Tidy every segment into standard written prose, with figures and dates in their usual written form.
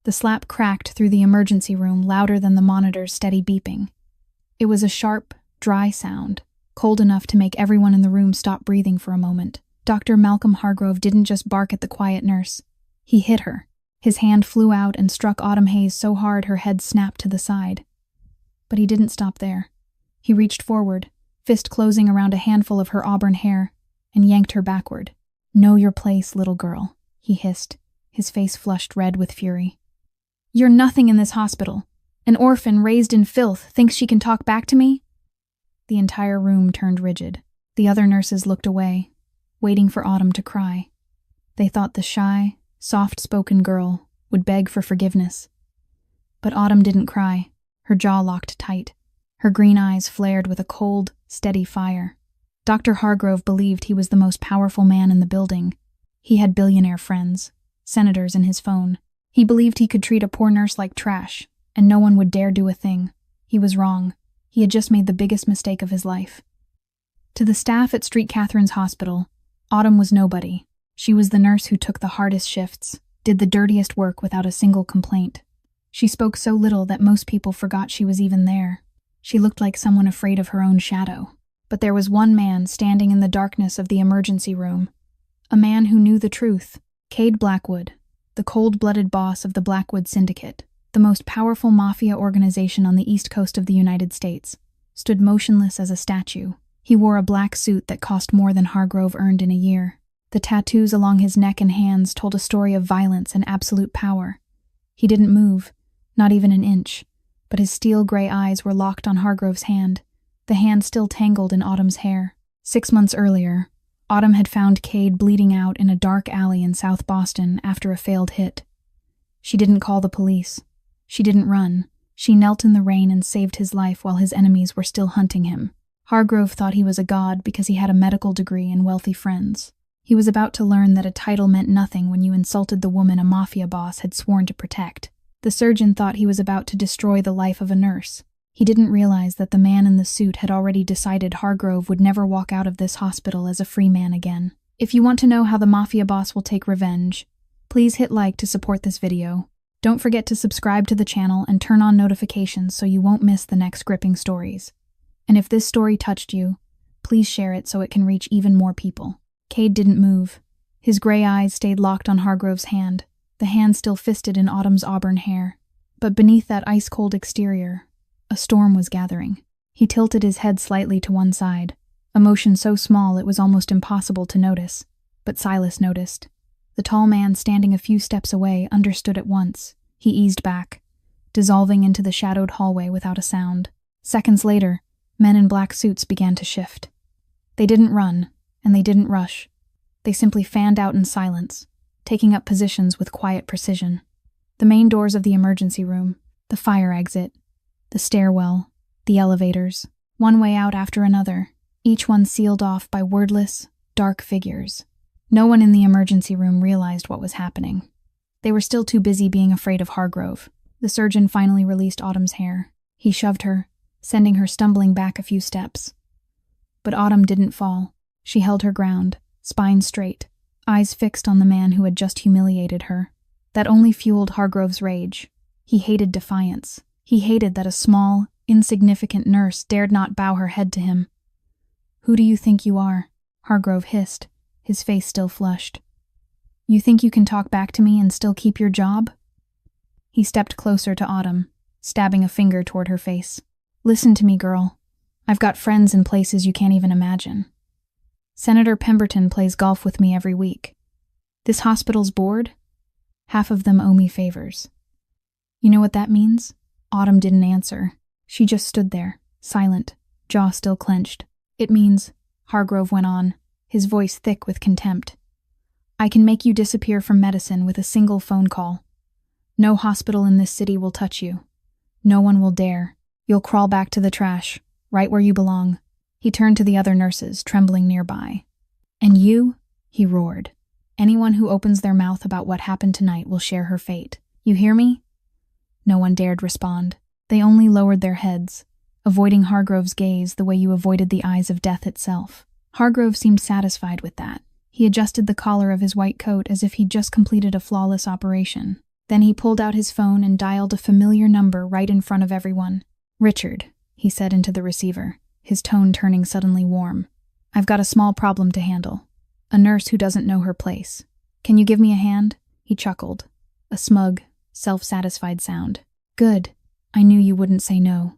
The slap cracked through the emergency room louder than the monitor's steady beeping. It was a sharp, dry sound, cold enough to make everyone in the room stop breathing for a moment. Dr. Malcolm Hargrove didn't just bark at the quiet nurse. He hit her. His hand flew out and struck Autumn Hayes so hard her head snapped to the side. But he didn't stop there. He reached forward, fist closing around a handful of her auburn hair, and yanked her backward. "Know your place, little girl," he hissed, his face flushed red with fury. "You're nothing in this hospital. An orphan raised in filth thinks she can talk back to me?" The entire room turned rigid. The other nurses looked away, waiting for Autumn to cry. They thought the shy, soft-spoken girl would beg for forgiveness. But Autumn didn't cry. Her jaw locked tight. Her green eyes flared with a cold, steady fire. Dr. Hargrove believed he was the most powerful man in the building. He had billionaire friends, senators in his phone. He believed he could treat a poor nurse like trash, and no one would dare do a thing. He was wrong. He had just made the biggest mistake of his life. To the staff at St. Catherine's Hospital, Autumn was nobody. She was the nurse who took the hardest shifts, did the dirtiest work without a single complaint. She spoke so little that most people forgot she was even there. She looked like someone afraid of her own shadow. But there was one man standing in the darkness of the emergency room. A man who knew the truth. Cade Blackwood, the cold-blooded boss of the Blackwood Syndicate, the most powerful mafia organization on the east coast of the United States, stood motionless as a statue. He wore a black suit that cost more than Hargrove earned in a year. The tattoos along his neck and hands told a story of violence and absolute power. He didn't move, not even an inch, but his steel-gray eyes were locked on Hargrove's hand, the hand still tangled in Autumn's hair. 6 months earlier, Autumn had found Cade bleeding out in a dark alley in South Boston after a failed hit. She didn't call the police. She didn't run. She knelt in the rain and saved his life while his enemies were still hunting him. Hargrove thought he was a god because he had a medical degree and wealthy friends. He was about to learn that a title meant nothing when you insulted the woman a mafia boss had sworn to protect. The surgeon thought he was about to destroy the life of a nurse. He didn't realize that the man in the suit had already decided Hargrove would never walk out of this hospital as a free man again. If you want to know how the mafia boss will take revenge, please hit like to support this video. Don't forget to subscribe to the channel and turn on notifications so you won't miss the next gripping stories. And if this story touched you, please share it so it can reach even more people. Cade didn't move. His gray eyes stayed locked on Hargrove's hand, the hand still fisted in Autumn's auburn hair. But beneath that ice-cold exterior, a storm was gathering. He tilted his head slightly to one side, a motion so small it was almost impossible to notice. But Silas noticed. The tall man standing a few steps away understood at once. He eased back, dissolving into the shadowed hallway without a sound. Seconds later, men in black suits began to shift. They didn't run, and they didn't rush. They simply fanned out in silence, taking up positions with quiet precision. The main doors of the emergency room, the fire exit, the stairwell, the elevators, one way out after another, each one sealed off by wordless, dark figures. No one in the emergency room realized what was happening. They were still too busy being afraid of Hargrove. The surgeon finally released Autumn's hair. He shoved her, sending her stumbling back a few steps. But Autumn didn't fall. She held her ground, spine straight, eyes fixed on the man who had just humiliated her. That only fueled Hargrove's rage. He hated defiance. He hated that a small, insignificant nurse dared not bow her head to him. "Who do you think you are?" Hargrove hissed, his face still flushed. "You think you can talk back to me and still keep your job?" He stepped closer to Autumn, stabbing a finger toward her face. "Listen to me, girl. I've got friends in places you can't even imagine. Senator Pemberton plays golf with me every week. This hospital's board? Half of them owe me favors. You know what that means?" Autumn didn't answer. She just stood there, silent, jaw still clenched. "It means," Hargrove went on, his voice thick with contempt, "I can make you disappear from medicine with a single phone call. No hospital in this city will touch you. No one will dare. You'll crawl back to the trash, right where you belong." He turned to the other nurses, trembling nearby. "And you?" he roared. "Anyone who opens their mouth about what happened tonight will share her fate. You hear me?" No one dared respond. They only lowered their heads, avoiding Hargrove's gaze the way you avoided the eyes of death itself. Hargrove seemed satisfied with that. He adjusted the collar of his white coat as if he'd just completed a flawless operation. Then he pulled out his phone and dialed a familiar number right in front of everyone. "Richard," he said into the receiver, his tone turning suddenly warm. "I've got a small problem to handle. A nurse who doesn't know her place. Can you give me a hand?" He chuckled, a smug, self-satisfied sound. "Good. I knew you wouldn't say no."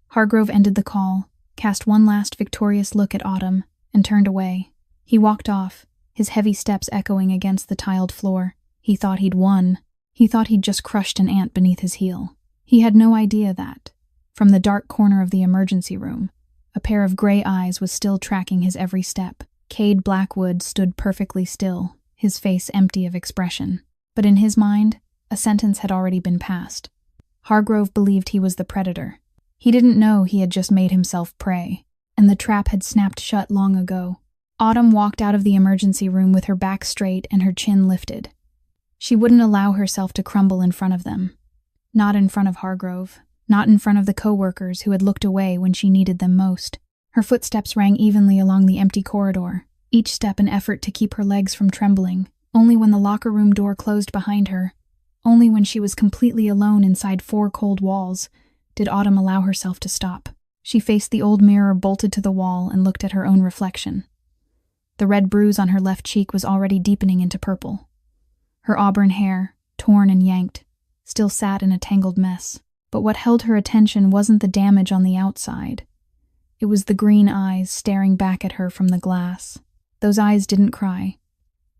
Hargrove ended the call, cast one last victorious look at Autumn, and turned away. He walked off, his heavy steps echoing against the tiled floor. He thought he'd won. He thought he'd just crushed an ant beneath his heel. He had no idea that, from the dark corner of the emergency room, a pair of gray eyes was still tracking his every step. Cade Blackwood stood perfectly still, his face empty of expression. But in his mind, a sentence had already been passed. Hargrove believed he was the predator. He didn't know he had just made himself prey, and the trap had snapped shut long ago. Autumn walked out of the emergency room with her back straight and her chin lifted. She wouldn't allow herself to crumble in front of them. Not in front of Hargrove, not in front of the co-workers who had looked away when she needed them most. Her footsteps rang evenly along the empty corridor, each step an effort to keep her legs from trembling. Only when the locker room door closed behind her, only when she was completely alone inside four cold walls, did Autumn allow herself to stop. She faced the old mirror bolted to the wall and looked at her own reflection. The red bruise on her left cheek was already deepening into purple. Her auburn hair, torn and yanked, still sat in a tangled mess. But what held her attention wasn't the damage on the outside. It was the green eyes staring back at her from the glass. Those eyes didn't cry.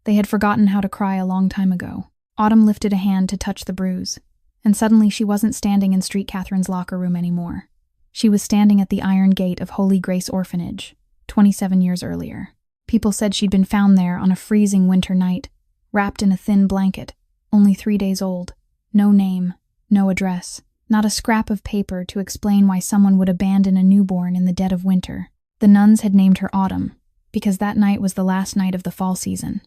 They had forgotten how to cry a long time ago. Autumn lifted a hand to touch the bruise, and suddenly she wasn't standing in Street Catherine's locker room anymore. She was standing at the iron gate of Holy Grace Orphanage, 27 years earlier. People said she'd been found there on a freezing winter night, wrapped in a thin blanket, only 3 days old. No name, no address, not a scrap of paper to explain why someone would abandon a newborn in the dead of winter. The nuns had named her Autumn, because that night was the last night of the fall season.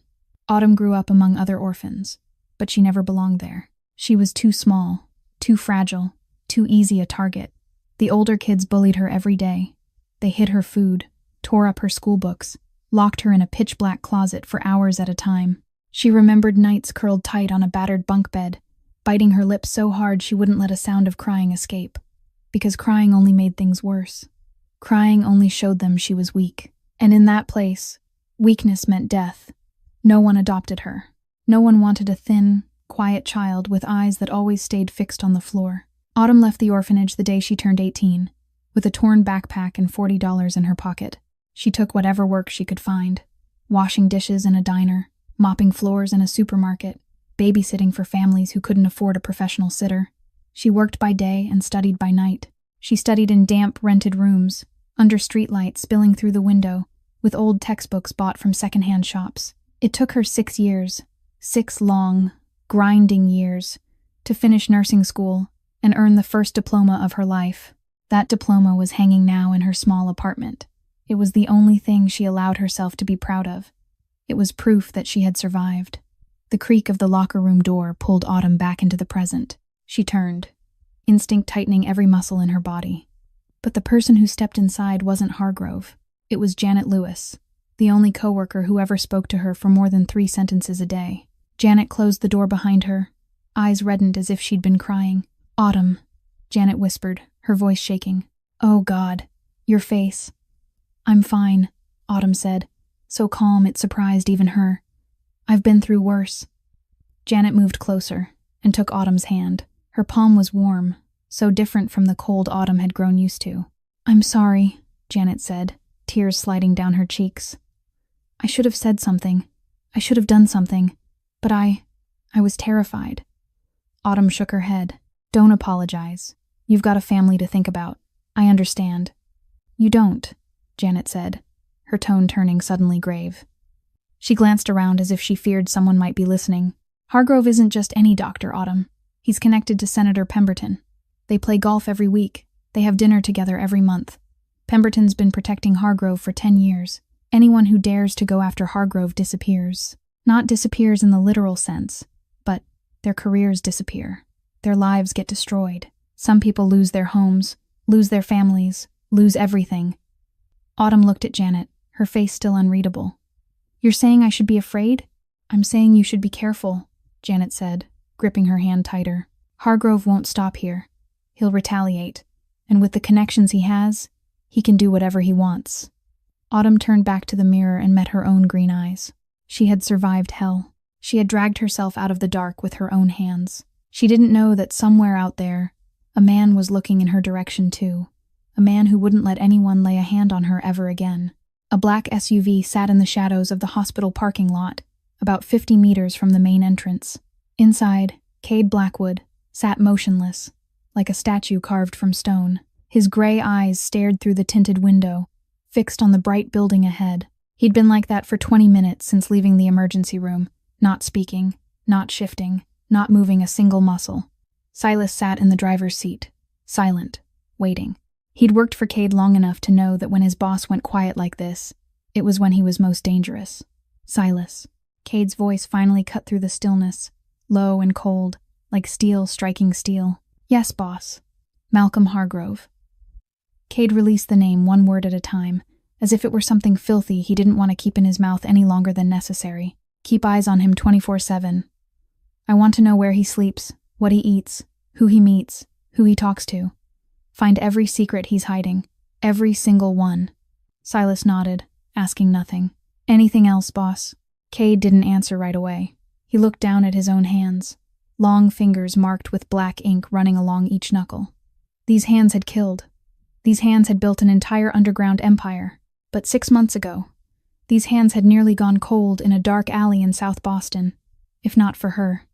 Autumn grew up among other orphans, but she never belonged there. She was too small, too fragile, too easy a target. The older kids bullied her every day. They hid her food, tore up her school books, locked her in a pitch-black closet for hours at a time. She remembered nights curled tight on a battered bunk bed, biting her lips so hard she wouldn't let a sound of crying escape, because crying only made things worse. Crying only showed them she was weak. And in that place, weakness meant death. No one adopted her. No one wanted a thin, quiet child with eyes that always stayed fixed on the floor. Autumn left the orphanage the day she turned 18, with a torn backpack and $40 in her pocket. She took whatever work she could find, washing dishes in a diner, mopping floors in a supermarket, babysitting for families who couldn't afford a professional sitter. She worked by day and studied by night. She studied in damp, rented rooms, under streetlights spilling through the window, with old textbooks bought from secondhand shops. It took her 6 years, 6 long, grinding years, to finish nursing school and earn the first diploma of her life. That diploma was hanging now in her small apartment. It was the only thing she allowed herself to be proud of. It was proof that she had survived. The creak of the locker room door pulled Autumn back into the present. She turned, instinct tightening every muscle in her body. But the person who stepped inside wasn't Hargrove. It was Janet Lewis, the only coworker who ever spoke to her for more than 3 sentences a day. Janet closed the door behind her, eyes reddened as if she'd been crying. "Autumn," Janet whispered, her voice shaking. "Oh God, your face." "I'm fine," Autumn said, so calm it surprised even her. "I've been through worse." Janet moved closer and took Autumn's hand. Her palm was warm, so different from the cold Autumn had grown used to. "I'm sorry," Janet said, tears sliding down her cheeks. "I should have said something. I should have done something. But I was terrified." Autumn shook her head. "Don't apologize. You've got a family to think about. I understand." "You don't," Janet said, her tone turning suddenly grave. She glanced around as if she feared someone might be listening. "Hargrove isn't just any doctor, Autumn. He's connected to Senator Pemberton. They play golf every week. They have dinner together every month. Pemberton's been protecting Hargrove for 10 years. Anyone who dares to go after Hargrove disappears. Not disappears in the literal sense, but their careers disappear. Their lives get destroyed. Some people lose their homes, lose their families, lose everything." Autumn looked at Janet, her face still unreadable. "You're saying I should be afraid?" "I'm saying you should be careful," Janet said, gripping her hand tighter. Hargrove won't stop here. He'll retaliate. And with the connections he has, he can do whatever he wants. Autumn turned back to the mirror and met her own green eyes. She had survived hell. She had dragged herself out of the dark with her own hands. She didn't know that somewhere out there, a man was looking in her direction too. A man who wouldn't let anyone lay a hand on her ever again. A black SUV sat in the shadows of the hospital parking lot, about 50 meters from the main entrance. Inside, Cade Blackwood sat motionless, like a statue carved from stone. His gray eyes stared through the tinted window, fixed on the bright building ahead. He'd been like that for 20 minutes since leaving the emergency room, not speaking, not shifting, not moving a single muscle. Silas sat in the driver's seat, silent, waiting. He'd worked for Cade long enough to know that when his boss went quiet like this, it was when he was most dangerous. Silas. Cade's voice finally cut through the stillness, low and cold, like steel striking steel. Yes, boss. Malcolm Hargrove. Cade released the name one word at a time, as if it were something filthy he didn't want to keep in his mouth any longer than necessary. Keep eyes on him 24/7. I want to know where he sleeps, what he eats, who he meets, who he talks to. Find every secret he's hiding, every single one. Silas nodded, asking nothing. Anything else, boss? Cade didn't answer right away. He looked down at his own hands, long fingers marked with black ink running along each knuckle. These hands had killed. These hands had built an entire underground empire. But 6 months ago, these hands had nearly gone cold in a dark alley in South Boston, if not for her.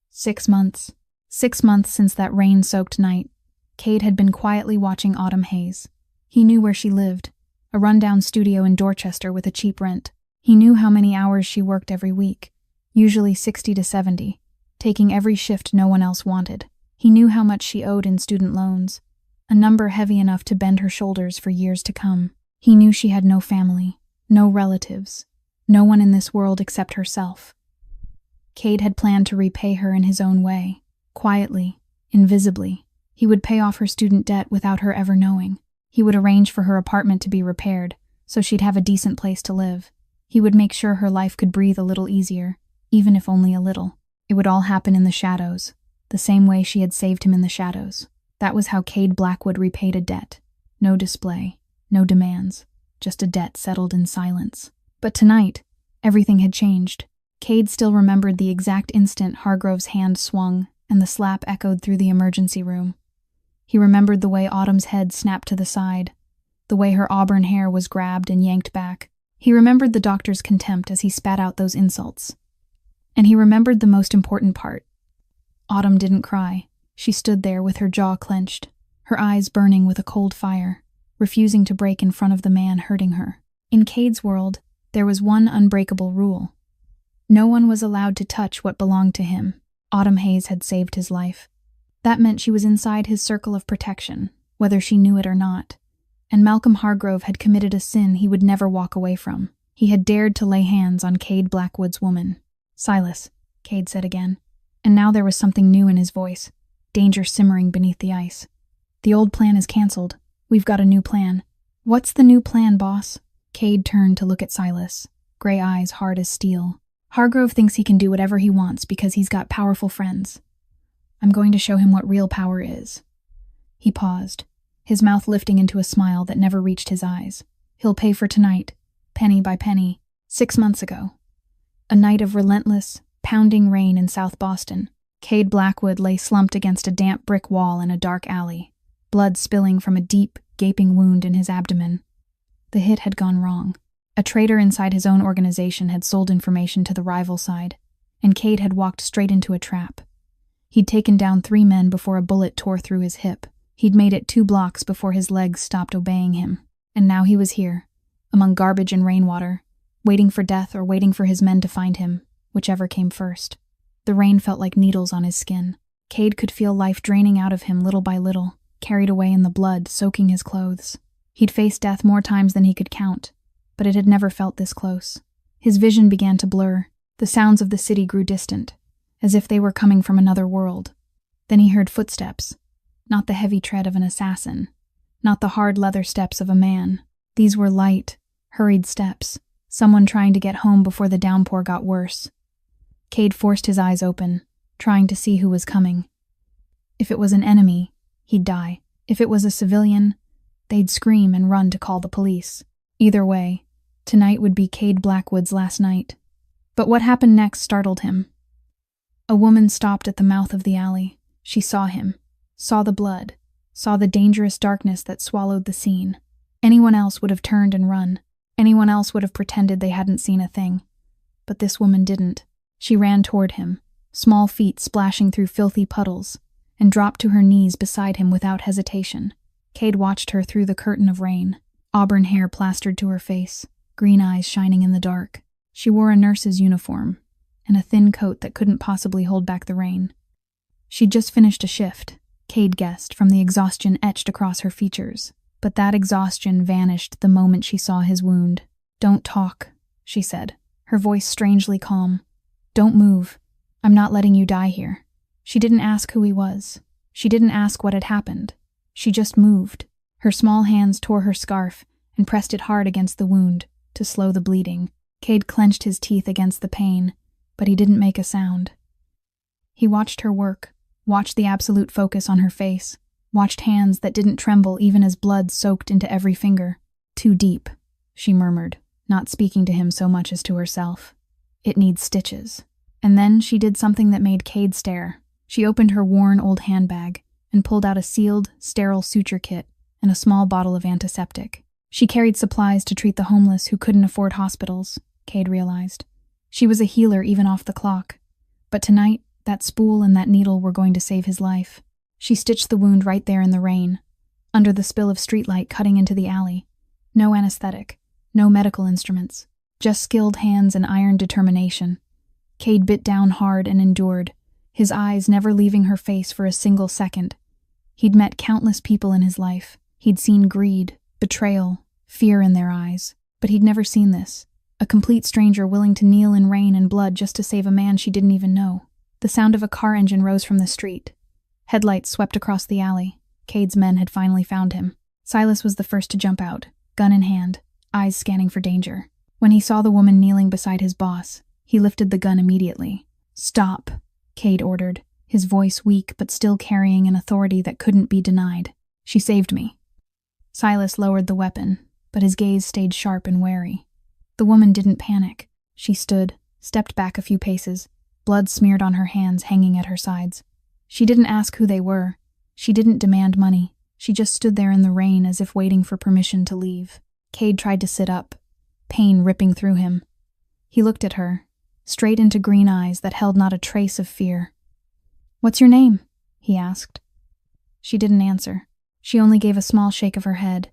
6 months. 6 months since that rain-soaked night. Cade had been quietly watching Autumn Hayes. He knew where she lived, a rundown studio in Dorchester with a cheap rent. He knew how many hours she worked every week, usually 60 to 70, taking every shift no one else wanted. He knew how much she owed in student loans, a number heavy enough to bend her shoulders for years to come. He knew she had no family, no relatives, no one in this world except herself. Cade had planned to repay her in his own way, quietly, invisibly. He would pay off her student debt without her ever knowing. He would arrange for her apartment to be repaired, so she'd have a decent place to live. He would make sure her life could breathe a little easier, even if only a little. It would all happen in the shadows, the same way she had saved him in the shadows. That was how Cade Blackwood repaid a debt. No display, no demands, just a debt settled in silence. But tonight, everything had changed. Cade still remembered the exact instant Hargrove's hand swung and the slap echoed through the emergency room. He remembered the way Autumn's head snapped to the side, the way her auburn hair was grabbed and yanked back. He remembered the doctor's contempt as he spat out those insults. And he remembered the most important part. Autumn didn't cry. She stood there with her jaw clenched, her eyes burning with a cold fire, refusing to break in front of the man hurting her. In Cade's world, there was one unbreakable rule. No one was allowed to touch what belonged to him. Autumn Hayes had saved his life. That meant she was inside his circle of protection, whether she knew it or not. And Malcolm Hargrove had committed a sin he would never walk away from. He had dared to lay hands on Cade Blackwood's woman. Silas, Cade said again. And now there was something new in his voice, danger simmering beneath the ice. The old plan is canceled. We've got a new plan. What's the new plan, boss? Cade turned to look at Silas, gray eyes hard as steel. Hargrove thinks he can do whatever he wants because he's got powerful friends. I'm going to show him what real power is. He paused, his mouth lifting into a smile that never reached his eyes. He'll pay for tonight, penny by penny. 6 months ago. A night of relentless, pounding rain in South Boston. Cade Blackwood lay slumped against a damp brick wall in a dark alley, blood spilling from a deep, gaping wound in his abdomen. The hit had gone wrong. A traitor inside his own organization had sold information to the rival side, and Cade had walked straight into a trap. He'd taken down 3 men before a bullet tore through his hip. He'd made it 2 blocks before his legs stopped obeying him. And now he was here, among garbage and rainwater, waiting for death or waiting for his men to find him, whichever came first. The rain felt like needles on his skin. Cade could feel life draining out of him little by little, carried away in the blood, soaking his clothes. He'd faced death more times than he could count, but it had never felt this close. His vision began to blur. The sounds of the city grew distant, as if they were coming from another world. Then he heard footsteps, not the heavy tread of an assassin, not the hard leather steps of a man. These were light, hurried steps, someone trying to get home before the downpour got worse. Cade forced his eyes open, trying to see who was coming. If it was an enemy, he'd die. If it was a civilian, they'd scream and run to call the police. Either way, tonight would be Cade Blackwood's last night. But what happened next startled him. A woman stopped at the mouth of the alley. She saw him, saw the blood, saw the dangerous darkness that swallowed the scene. Anyone else would have turned and run. Anyone else would have pretended they hadn't seen a thing. But this woman didn't. She ran toward him, small feet splashing through filthy puddles, and dropped to her knees beside him without hesitation. Cade watched her through the curtain of rain, auburn hair plastered to her face, green eyes shining in the dark. She wore a nurse's uniform, and a thin coat that couldn't possibly hold back the rain. She'd just finished a shift, Cade guessed, from the exhaustion etched across her features. But that exhaustion vanished the moment she saw his wound. "Don't talk," she said, her voice strangely calm. "Don't move. I'm not letting you die here." She didn't ask who he was. She didn't ask what had happened. She just moved. Her small hands tore her scarf and pressed it hard against the wound to slow the bleeding. Cade clenched his teeth against the pain, but he didn't make a sound. He watched her work, watched the absolute focus on her face, watched hands that didn't tremble even as blood soaked into every finger. "Too deep," she murmured, not speaking to him so much as to herself. "It needs stitches." And then she did something that made Cade stare. She opened her worn old handbag and pulled out a sealed, sterile suture kit and a small bottle of antiseptic. She carried supplies to treat the homeless who couldn't afford hospitals, Cade realized. She was a healer even off the clock. But tonight, that spool and that needle were going to save his life. She stitched the wound right there in the rain, under the spill of streetlight cutting into the alley. No anesthetic, no medical instruments, just skilled hands and iron determination. Cade bit down hard and endured, his eyes never leaving her face for a single second. He'd met countless people in his life. He'd seen greed, betrayal, fear in their eyes. But he'd never seen this. A complete stranger willing to kneel in rain and blood just to save a man she didn't even know. The sound of a car engine rose from the street. Headlights swept across the alley. Cade's men had finally found him. Silas was the first to jump out, gun in hand, eyes scanning for danger. When he saw the woman kneeling beside his boss, he lifted the gun immediately. "Stop," Cade ordered, his voice weak but still carrying an authority that couldn't be denied. "She saved me." Silas lowered the weapon, but his gaze stayed sharp and wary. The woman didn't panic. She stood, stepped back a few paces, blood smeared on her hands hanging at her sides. She didn't ask who they were. She didn't demand money. She just stood there in the rain as if waiting for permission to leave. Cade tried to sit up, pain ripping through him. He looked at her, straight into green eyes that held not a trace of fear. "What's your name?" he asked. She didn't answer. She only gave a small shake of her head,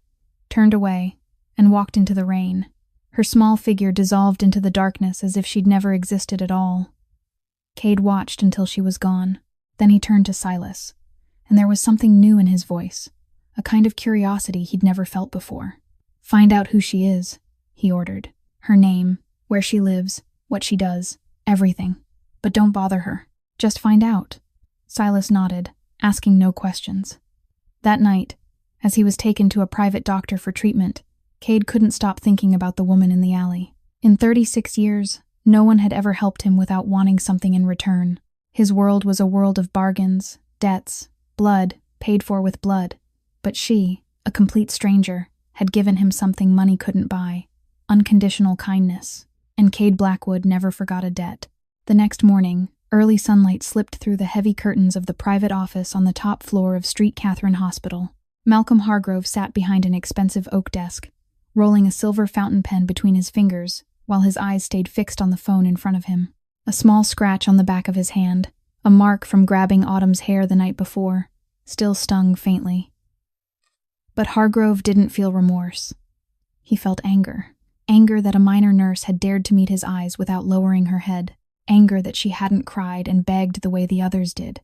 turned away, and walked into the rain. Her small figure dissolved into the darkness as if she'd never existed at all. Cade watched until she was gone. Then he turned to Silas, and there was something new in his voice, a kind of curiosity he'd never felt before. "Find out who she is," he ordered. "Her name, where she lives, what she does, everything. But don't bother her. Just find out." Silas nodded, asking no questions. That night, as he was taken to a private doctor for treatment, Cade couldn't stop thinking about the woman in the alley. In 36 years, no one had ever helped him without wanting something in return. His world was a world of bargains, debts, blood, paid for with blood. But she, a complete stranger, had given him something money couldn't buy: unconditional kindness. And Cade Blackwood never forgot a debt. The next morning, early sunlight slipped through the heavy curtains of the private office on the top floor of Street Catherine Hospital. Malcolm Hargrove sat behind an expensive oak desk, rolling a silver fountain pen between his fingers, while his eyes stayed fixed on the phone in front of him. A small scratch on the back of his hand, a mark from grabbing Autumn's hair the night before, still stung faintly. But Hargrove didn't feel remorse. He felt anger. Anger that a minor nurse had dared to meet his eyes without lowering her head. Anger that she hadn't cried and begged the way the others did.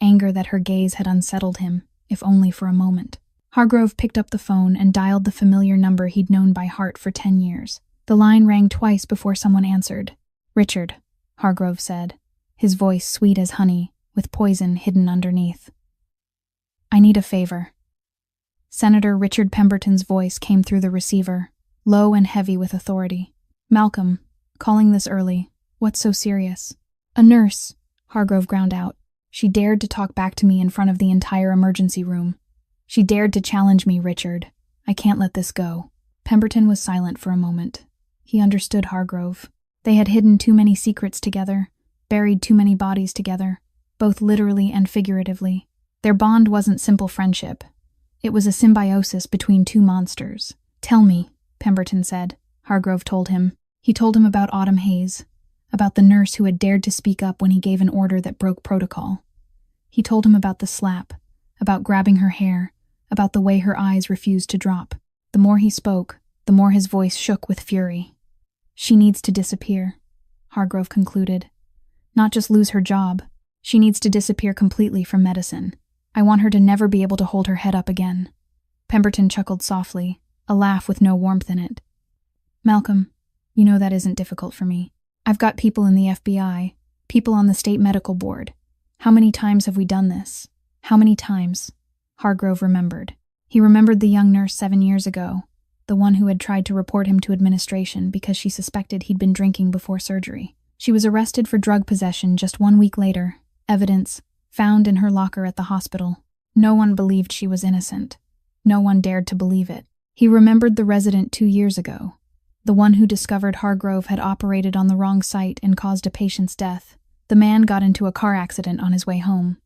Anger that her gaze had unsettled him, if only for a moment. Hargrove picked up the phone and dialed the familiar number he'd known by heart for 10 years. The line rang twice before someone answered. "Richard," Hargrove said, his voice sweet as honey, with poison hidden underneath. "I need a favor." Senator Richard Pemberton's voice came through the receiver, low and heavy with authority. "Malcolm, calling this early. What's so serious?" "A nurse," Hargrove ground out. She dared to talk back to me in front of the entire emergency room. She dared to challenge me, Richard. I can't let this go. Pemberton was silent for a moment. He understood Hargrove. They had hidden too many secrets together, buried too many bodies together, both literally and figuratively. Their bond wasn't simple friendship. It was a symbiosis between two monsters. Tell me, Pemberton said. Hargrove told him. He told him about Autumn Hayes, about the nurse who had dared to speak up when he gave an order that broke protocol. He told him about the slap, about grabbing her hair, about the way her eyes refused to drop. The more he spoke, the more his voice shook with fury. She needs to disappear, Hargrove concluded. Not just lose her job. She needs to disappear completely from medicine. I want her to never be able to hold her head up again. Pemberton chuckled softly, a laugh with no warmth in it. Malcolm, you know that isn't difficult for me. I've got people in the FBI, people on the state medical board. How many times have we done this? How many times? Hargrove remembered. He remembered the young nurse 7 years ago, the one who had tried to report him to administration because she suspected he'd been drinking before surgery. She was arrested for drug possession just 1 week later, evidence found in her locker at the hospital. No one believed she was innocent. No one dared to believe it. He remembered the resident 2 years ago, the one who discovered Hargrove had operated on the wrong site and caused a patient's death. The man got into a car accident on his way home,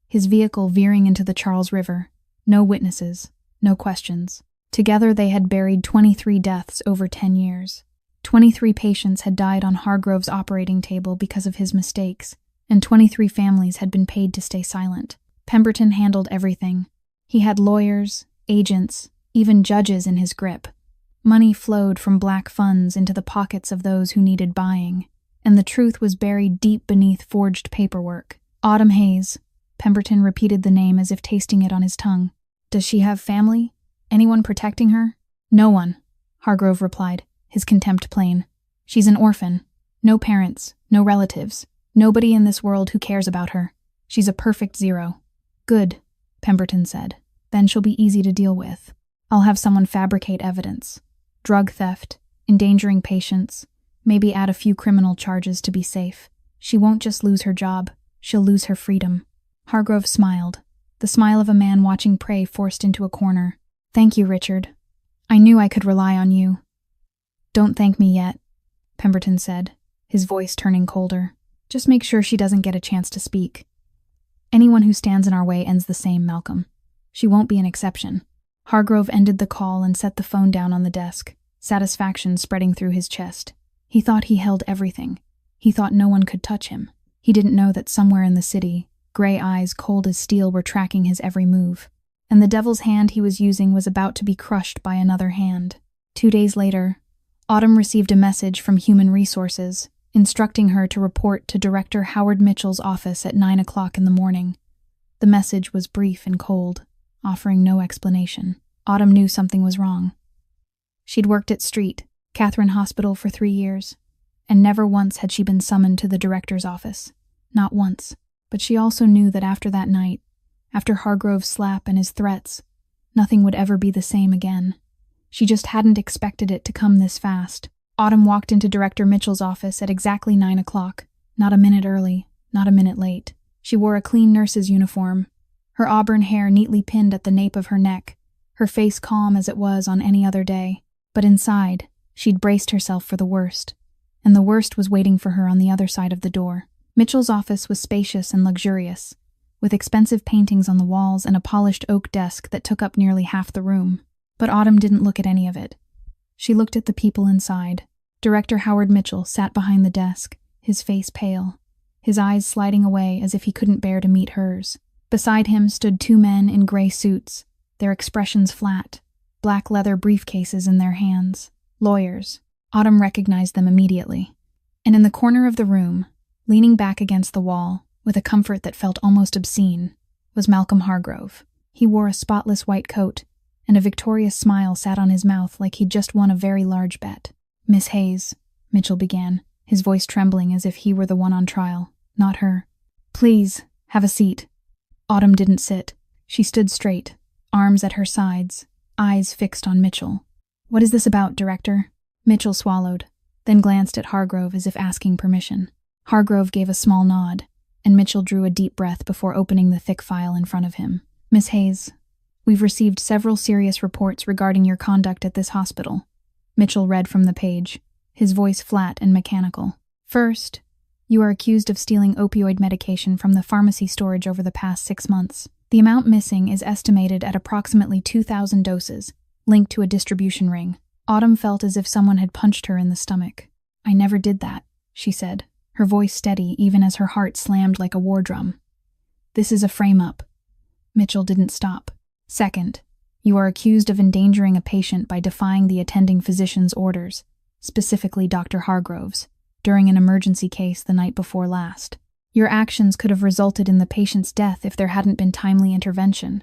his vehicle veering into the Charles River. No witnesses, no questions. Together they had buried 23 deaths over 10 years. 23 patients had died on Hargrove's operating table because of his mistakes, and 23 families had been paid to stay silent. Pemberton handled everything. He had lawyers, agents, even judges in his grip. Money flowed from black funds into the pockets of those who needed buying, and the truth was buried deep beneath forged paperwork. Autumn Hayes. Pemberton repeated the name as if tasting it on his tongue. Does she have family? Anyone protecting her? No one, Hargrove replied, his contempt plain. She's an orphan. No parents, no relatives. Nobody in this world who cares about her. She's a perfect zero. Good, Pemberton said. Then she'll be easy to deal with. I'll have someone fabricate evidence. Drug theft, endangering patients, maybe add a few criminal charges to be safe. She won't just lose her job, she'll lose her freedom. Hargrove smiled, the smile of a man watching prey forced into a corner. Thank you, Richard. I knew I could rely on you. Don't thank me yet, Pemberton said, his voice turning colder. Just make sure she doesn't get a chance to speak. Anyone who stands in our way ends the same, Malcolm. She won't be an exception. Hargrove ended the call and set the phone down on the desk, satisfaction spreading through his chest. He thought he held everything. He thought no one could touch him. He didn't know that somewhere in the city, gray eyes cold as steel were tracking his every move. And the devil's hand he was using was about to be crushed by another hand. 2 days later, Autumn received a message from Human Resources, instructing her to report to Director Howard Mitchell's office at 9 o'clock in the morning. The message was brief and cold, offering no explanation. Autumn knew something was wrong. She'd worked at Street, Catherine Hospital for 3 years, and never once had she been summoned to the director's office. Not once. But she also knew that after that night, after Hargrove's slap and his threats, nothing would ever be the same again. She just hadn't expected it to come this fast. Autumn walked into Director Mitchell's office at exactly 9 o'clock, not a minute early, not a minute late. She wore a clean nurse's uniform, her auburn hair neatly pinned at the nape of her neck, her face calm as it was on any other day. But inside, she'd braced herself for the worst, and the worst was waiting for her on the other side of the door. Mitchell's office was spacious and luxurious, with expensive paintings on the walls and a polished oak desk that took up nearly half the room. But Autumn didn't look at any of it. She looked at the people inside. Director Howard Mitchell sat behind the desk, his face pale, his eyes sliding away as if he couldn't bear to meet hers. Beside him stood 2 men in gray suits, their expressions flat, black leather briefcases in their hands. Lawyers. Autumn recognized them immediately. And in the corner of the room, leaning back against the wall, with a comfort that felt almost obscene, was Malcolm Hargrove. He wore a spotless white coat, and a victorious smile sat on his mouth like he'd just won a very large bet. Miss Hayes, Mitchell began, his voice trembling as if he were the one on trial, not her. Please, have a seat. Autumn didn't sit. She stood straight, arms at her sides, eyes fixed on Mitchell. What is this about, Director? Mitchell swallowed, then glanced at Hargrove as if asking permission. Hargrove gave a small nod, and Mitchell drew a deep breath before opening the thick file in front of him. Miss Hayes, we've received several serious reports regarding your conduct at this hospital. Mitchell read from the page, his voice flat and mechanical. First, you are accused of stealing opioid medication from the pharmacy storage over the past 6 months. The amount missing is estimated at approximately 2,000 doses, linked to a distribution ring. Autumn felt as if someone had punched her in the stomach. I never did that, she said, her voice steady even as her heart slammed like a war drum. This is a frame-up. Mitchell didn't stop. Second, you are accused of endangering a patient by defying the attending physician's orders, specifically Dr. Hargrove's, during an emergency case the night before last. Your actions could have resulted in the patient's death if there hadn't been timely intervention.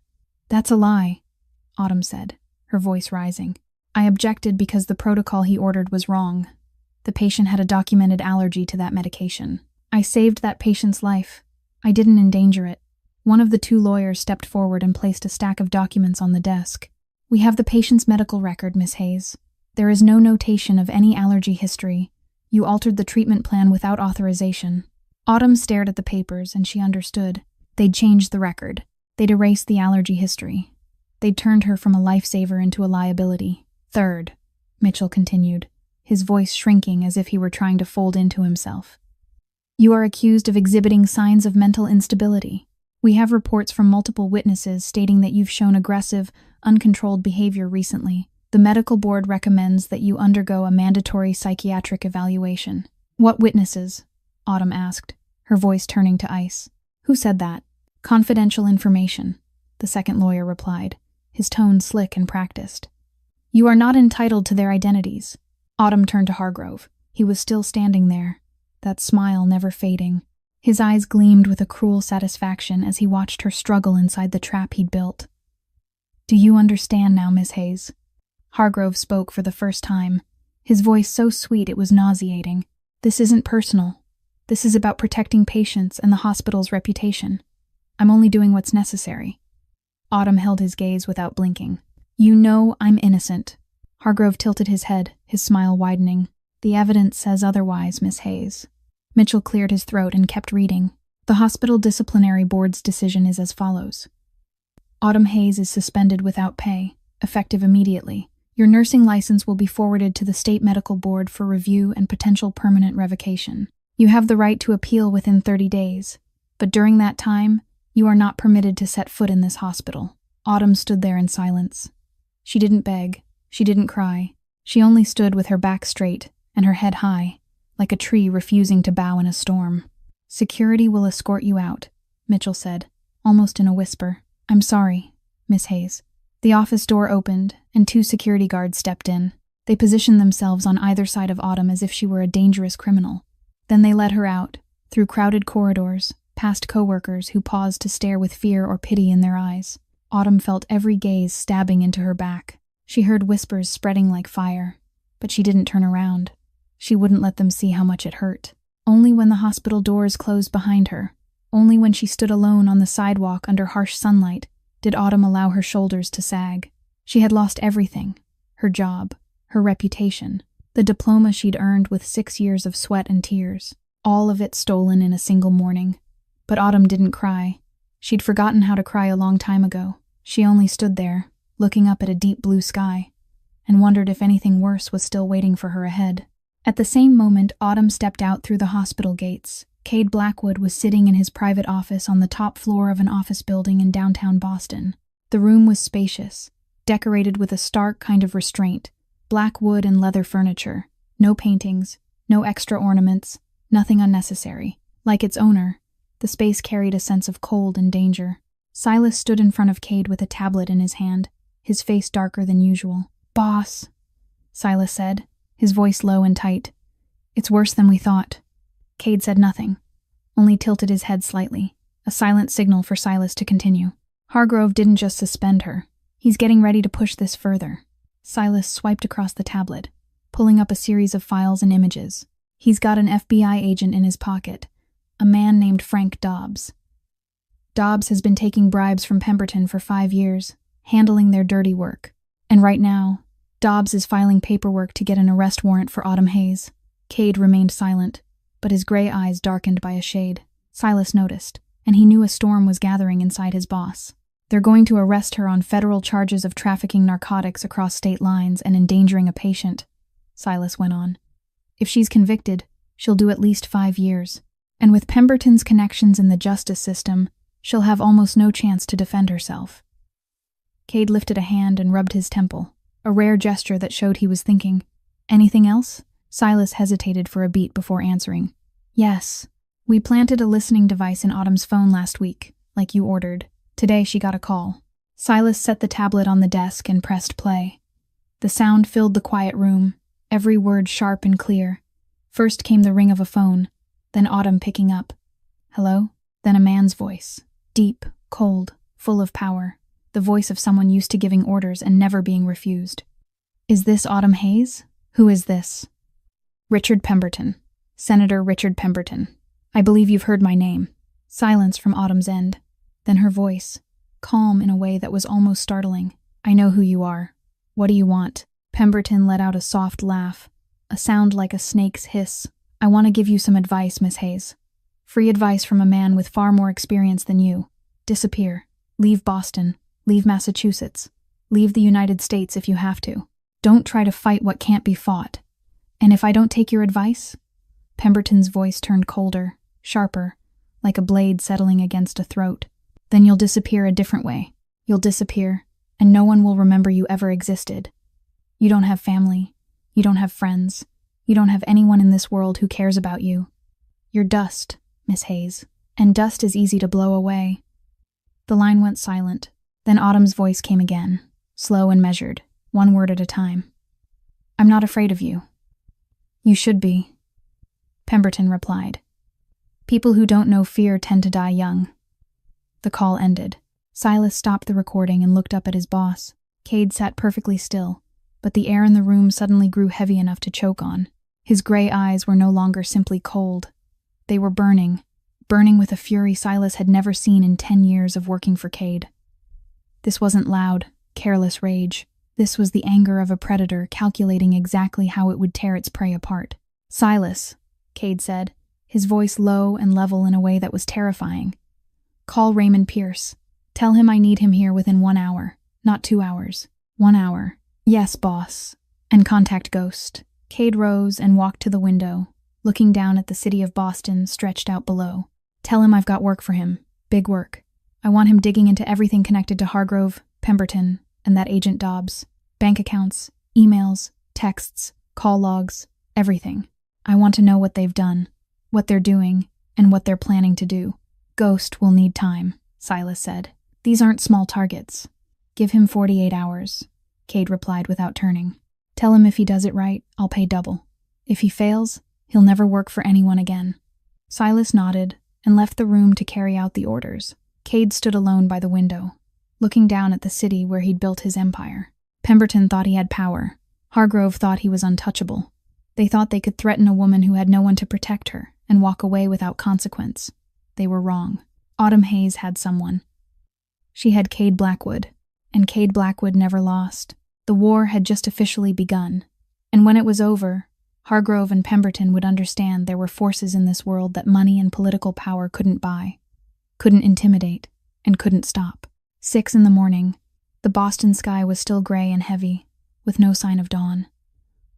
That's a lie, Autumn said, her voice rising. I objected because the protocol he ordered was wrong. The patient had a documented allergy to that medication. I saved that patient's life. I didn't endanger it. One of the 2 lawyers stepped forward and placed a stack of documents on the desk. We have the patient's medical record, Miss Hayes. There is no notation of any allergy history. You altered the treatment plan without authorization. Autumn stared at the papers, and she understood. They'd changed the record. They'd erased the allergy history. They'd turned her from a lifesaver into a liability. Third, Mitchell continued, his voice shrinking as if he were trying to fold into himself. You are accused of exhibiting signs of mental instability. We have reports from multiple witnesses stating that you've shown aggressive, uncontrolled behavior recently. The medical board recommends that you undergo a mandatory psychiatric evaluation. What witnesses? Autumn asked, her voice turning to ice. Who said that? Confidential information, the second lawyer replied, his tone slick and practiced. You are not entitled to their identities. Autumn turned to Hargrove. He was still standing there, that smile never fading. His eyes gleamed with a cruel satisfaction as he watched her struggle inside the trap he'd built. Do you understand now, Miss Hayes? Hargrove spoke for the first time, his voice so sweet it was nauseating. This isn't personal. This is about protecting patients and the hospital's reputation. I'm only doing what's necessary. Autumn held his gaze without blinking. You know I'm innocent. Hargrove tilted his head, his smile widening. The evidence says otherwise, Miss Hayes. Mitchell cleared his throat and kept reading. The hospital disciplinary board's decision is as follows. Autumn Hayes is suspended without pay, effective immediately. Your nursing license will be forwarded to the state medical board for review and potential permanent revocation. You have the right to appeal within 30 days, but during that time, you are not permitted to set foot in this hospital. Autumn stood there in silence. She didn't beg. She didn't cry. She only stood with her back straight and her head high, like a tree refusing to bow in a storm. Security will escort you out, Mitchell said, almost in a whisper. I'm sorry, Miss Hayes. The office door opened, and 2 security guards stepped in. They positioned themselves on either side of Autumn as if she were a dangerous criminal. Then they led her out, through crowded corridors, past coworkers who paused to stare with fear or pity in their eyes. Autumn felt every gaze stabbing into her back. She heard whispers spreading like fire, but she didn't turn around. She wouldn't let them see how much it hurt. Only when the hospital doors closed behind her, only when she stood alone on the sidewalk under harsh sunlight, did Autumn allow her shoulders to sag. She had lost everything. Her job, her reputation, the diploma she'd earned with 6 years of sweat and tears, all of it stolen in a single morning. But Autumn didn't cry. She'd forgotten how to cry a long time ago. She only stood there, looking up at a deep blue sky, and wondered if anything worse was still waiting for her ahead. At the same moment, Autumn stepped out through the hospital gates. Cade Blackwood was sitting in his private office on the top floor of an office building in downtown Boston. The room was spacious, decorated with a stark kind of restraint, black wood and leather furniture, no paintings, no extra ornaments, nothing unnecessary. Like its owner, the space carried a sense of cold and danger. Silas stood in front of Cade with a tablet in his hand, his face darker than usual. "Boss," Silas said, his voice low and tight. "It's worse than we thought." Cade said nothing, only tilted his head slightly, a silent signal for Silas to continue. "Hargrove didn't just suspend her. He's getting ready to push this further." Silas swiped across the tablet, pulling up a series of files and images. "He's got an FBI agent in his pocket, a man named Frank Dobbs. Dobbs has been taking bribes from Pemberton for 5 years, handling their dirty work. And right now, Dobbs is filing paperwork to get an arrest warrant for Autumn Hayes." Cade remained silent, but his gray eyes darkened by a shade. Silas noticed, and he knew a storm was gathering inside his boss. They're going to arrest her on federal charges of trafficking narcotics across state lines and endangering a patient, Silas went on. If she's convicted, she'll do at least 5 years. And with Pemberton's connections in the justice system, she'll have almost no chance to defend herself. Cade lifted a hand and rubbed his temple, a rare gesture that showed he was thinking. Anything else? Silas hesitated for a beat before answering. Yes. We planted a listening device in Autumn's phone last week, like you ordered. Today she got a call. Silas set the tablet on the desk and pressed play. The sound filled the quiet room, every word sharp and clear. First came the ring of a phone, then Autumn picking up. Hello? Then a man's voice. Deep, cold, full of power. The voice of someone used to giving orders and never being refused. Is this Autumn Hayes? Who is this? Richard Pemberton. Senator Richard Pemberton. I believe you've heard my name. Silence from Autumn's end. Then her voice, calm in a way that was almost startling. I know who you are. What do you want? Pemberton let out a soft laugh, a sound like a snake's hiss. I want to give you some advice, Miss Hayes. Free advice from a man with far more experience than you. Disappear. Leave Boston. Leave Massachusetts. Leave the United States if you have to. Don't try to fight what can't be fought. And if I don't take your advice? Pemberton's voice turned colder, sharper, like a blade settling against a throat. Then you'll disappear a different way. You'll disappear, and no one will remember you ever existed. You don't have family. You don't have friends. You don't have anyone in this world who cares about you. You're dust, Miss Hayes, and dust is easy to blow away. The line went silent. Then Autumn's voice came again, slow and measured, one word at a time. I'm not afraid of you. You should be. Pemberton replied. People who don't know fear tend to die young. The call ended. Silas stopped the recording and looked up at his boss. Cade sat perfectly still, but the air in the room suddenly grew heavy enough to choke on. His gray eyes were no longer simply cold. They were burning with a fury Silas had never seen in 10 years of working for Cade. This wasn't loud, careless rage. This was the anger of a predator calculating exactly how it would tear its prey apart. Silas, Cade said, his voice low and level in a way that was terrifying. Call Raymond Pierce. Tell him I need him here within 1 hour, not 2 hours. 1 hour. Yes, boss. And contact Ghost. Cade rose and walked to the window, looking down at the city of Boston stretched out below. Tell him I've got work for him. Big work. I want him digging into everything connected to Hargrove, Pemberton, and that Agent Dobbs. Bank accounts, emails, texts, call logs, everything. I want to know what they've done, what they're doing, and what they're planning to do. Ghost will need time, Silas said. These aren't small targets. Give him 48 hours, Cade replied without turning. Tell him if he does it right, I'll pay double. If he fails, he'll never work for anyone again. Silas nodded and left the room to carry out the orders. Cade stood alone by the window, looking down at the city where he'd built his empire. Pemberton thought he had power. Hargrove thought he was untouchable. They thought they could threaten a woman who had no one to protect her and walk away without consequence. They were wrong. Autumn Hayes had someone. She had Cade Blackwood, and Cade Blackwood never lost. The war had just officially begun, and when it was over, Hargrove and Pemberton would understand there were forces in this world that money and political power couldn't buy, couldn't intimidate, and couldn't stop. 6 in the morning. The Boston sky was still gray and heavy, with no sign of dawn.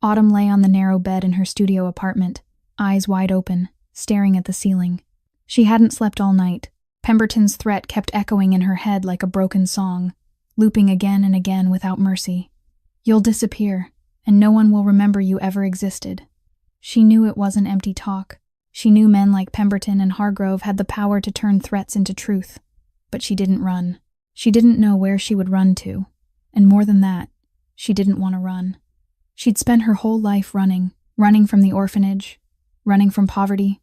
Autumn lay on the narrow bed in her studio apartment, eyes wide open, staring at the ceiling. She hadn't slept all night. Pemberton's threat kept echoing in her head like a broken song, looping again and again without mercy. You'll disappear, and no one will remember you ever existed. She knew it wasn't empty talk. She knew men like Pemberton and Hargrove had the power to turn threats into truth. But she didn't run. She didn't know where she would run to. And more than that, she didn't want to run. She'd spent her whole life running from the orphanage, running from poverty,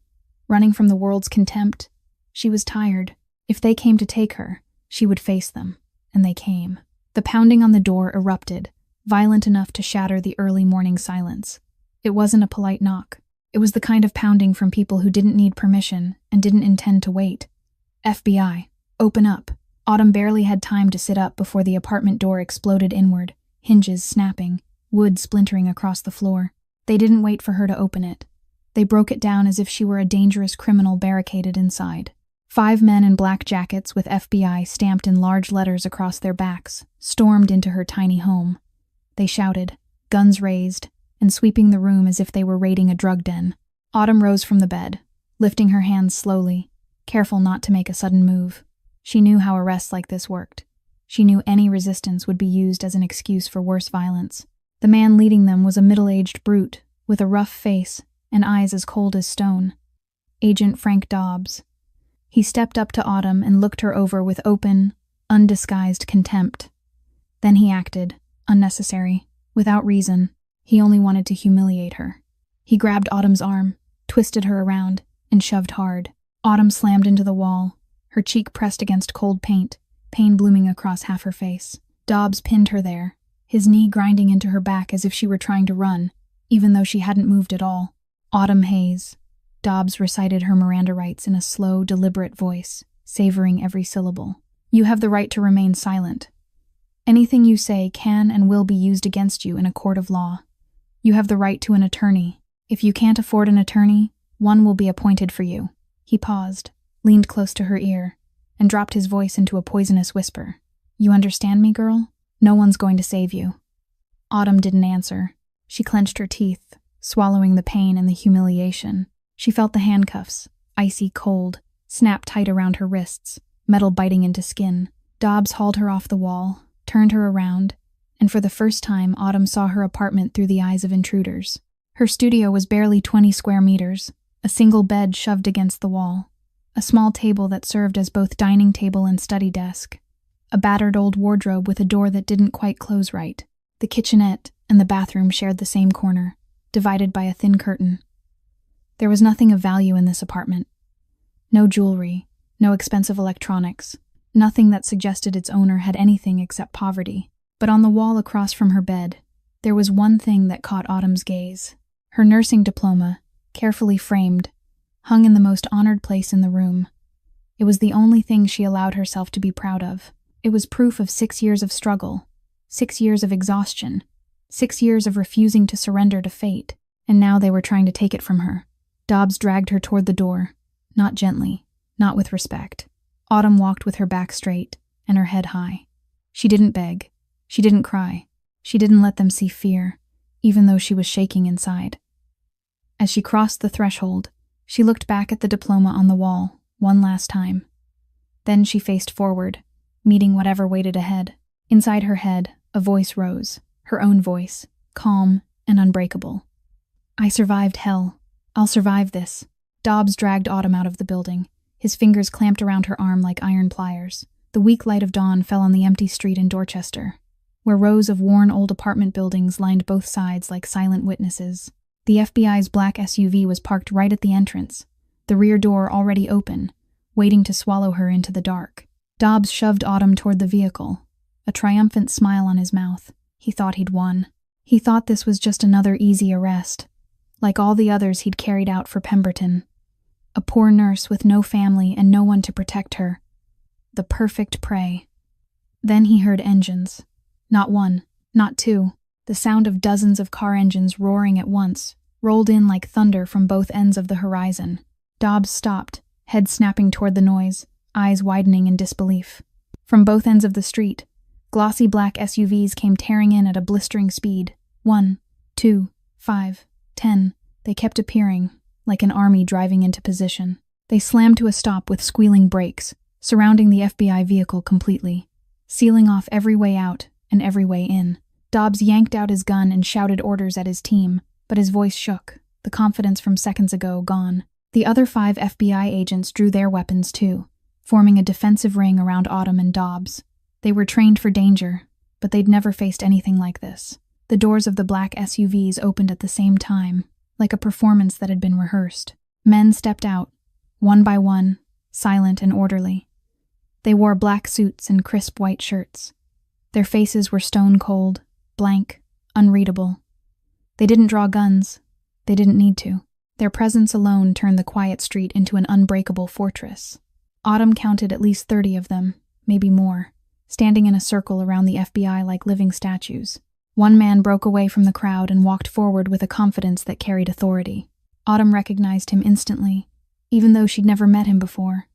running from the world's contempt. She was tired. If they came to take her, she would face them. And they came. The pounding on the door erupted, violent enough to shatter the early morning silence. It wasn't a polite knock. It was the kind of pounding from people who didn't need permission and didn't intend to wait. FBI, open up. Autumn barely had time to sit up before the apartment door exploded inward, hinges snapping, wood splintering across the floor. They didn't wait for her to open it. They broke it down as if she were a dangerous criminal barricaded inside. 5 men in black jackets with FBI stamped in large letters across their backs stormed into her tiny home. They shouted, guns raised, and sweeping the room as if they were raiding a drug den. Autumn rose from the bed, lifting her hands slowly, careful not to make a sudden move. She knew how arrests like this worked. She knew any resistance would be used as an excuse for worse violence. The man leading them was a middle-aged brute with a rough face and eyes as cold as stone. Agent Frank Dobbs. He stepped up to Autumn and looked her over with open, undisguised contempt. Then he acted, unnecessary, without reason. He only wanted to humiliate her. He grabbed Autumn's arm, twisted her around, and shoved hard. Autumn slammed into the wall, her cheek pressed against cold paint, pain blooming across half her face. Dobbs pinned her there, his knee grinding into her back as if she were trying to run, even though she hadn't moved at all. Autumn Hayes. Dobbs recited her Miranda rights in a slow, deliberate voice, savoring every syllable. You have the right to remain silent. Anything you say can and will be used against you in a court of law. You have the right to an attorney. If you can't afford an attorney, one will be appointed for you. He paused, leaned close to her ear, and dropped his voice into a poisonous whisper. You understand me, girl? No one's going to save you. Autumn didn't answer. She clenched her teeth, swallowing the pain and the humiliation. She felt the handcuffs, icy cold, snap tight around her wrists, metal biting into skin. Dobbs hauled her off the wall, turned her around, and for the first time Autumn saw her apartment through the eyes of intruders. Her studio was barely 20 square meters, a single bed shoved against the wall, a small table that served as both dining table and study desk, a battered old wardrobe with a door that didn't quite close right. The kitchenette and the bathroom shared the same corner, divided by a thin curtain. There was nothing of value in this apartment. No jewelry, no expensive electronics, nothing that suggested its owner had anything except poverty. But on the wall across from her bed, there was one thing that caught Autumn's gaze. Her nursing diploma, carefully framed, hung in the most honored place in the room. It was the only thing she allowed herself to be proud of. It was proof of 6 years of struggle, 6 years of exhaustion, 6 years of refusing to surrender to fate, and now they were trying to take it from her. Dobbs dragged her toward the door, not gently, not with respect. Autumn walked with her back straight and her head high. She didn't beg. She didn't cry. She didn't let them see fear, even though she was shaking inside. As she crossed the threshold, she looked back at the diploma on the wall one last time. Then she faced forward, meeting whatever waited ahead. Inside her head, a voice rose, her own voice, calm and unbreakable. I survived hell. I'll survive this. Dobbs dragged Autumn out of the building, his fingers clamped around her arm like iron pliers. The weak light of dawn fell on the empty street in Dorchester, where rows of worn old apartment buildings lined both sides like silent witnesses. The FBI's black SUV was parked right at the entrance, the rear door already open, waiting to swallow her into the dark. Dobbs shoved Autumn toward the vehicle, a triumphant smile on his mouth. He thought he'd won. He thought this was just another easy arrest, like all the others he'd carried out for Pemberton. A poor nurse with no family and no one to protect her. The perfect prey. Then he heard engines. Not one, not two. The sound of dozens of car engines roaring at once rolled in like thunder from both ends of the horizon. Dobbs stopped, head snapping toward the noise, eyes widening in disbelief. From both ends of the street, glossy black SUVs came tearing in at a blistering speed. 1, 2, 5, 10. They kept appearing, like an army driving into position. They slammed to a stop with squealing brakes, surrounding the FBI vehicle completely, sealing off every way out and every way in. Dobbs yanked out his gun and shouted orders at his team, but his voice shook, the confidence from seconds ago gone. The other 5 FBI agents drew their weapons too, forming a defensive ring around Autumn and Dobbs. They were trained for danger, but they'd never faced anything like this. The doors of the black SUVs opened at the same time, like a performance that had been rehearsed. Men stepped out, one by one, silent and orderly. They wore black suits and crisp white shirts. Their faces were stone cold, blank, unreadable. They didn't draw guns. They didn't need to. Their presence alone turned the quiet street into an unbreakable fortress. Autumn counted at least 30 of them, maybe more, standing in a circle around the FBI like living statues. One man broke away from the crowd and walked forward with a confidence that carried authority. Autumn recognized him instantly, even though she'd never met him before.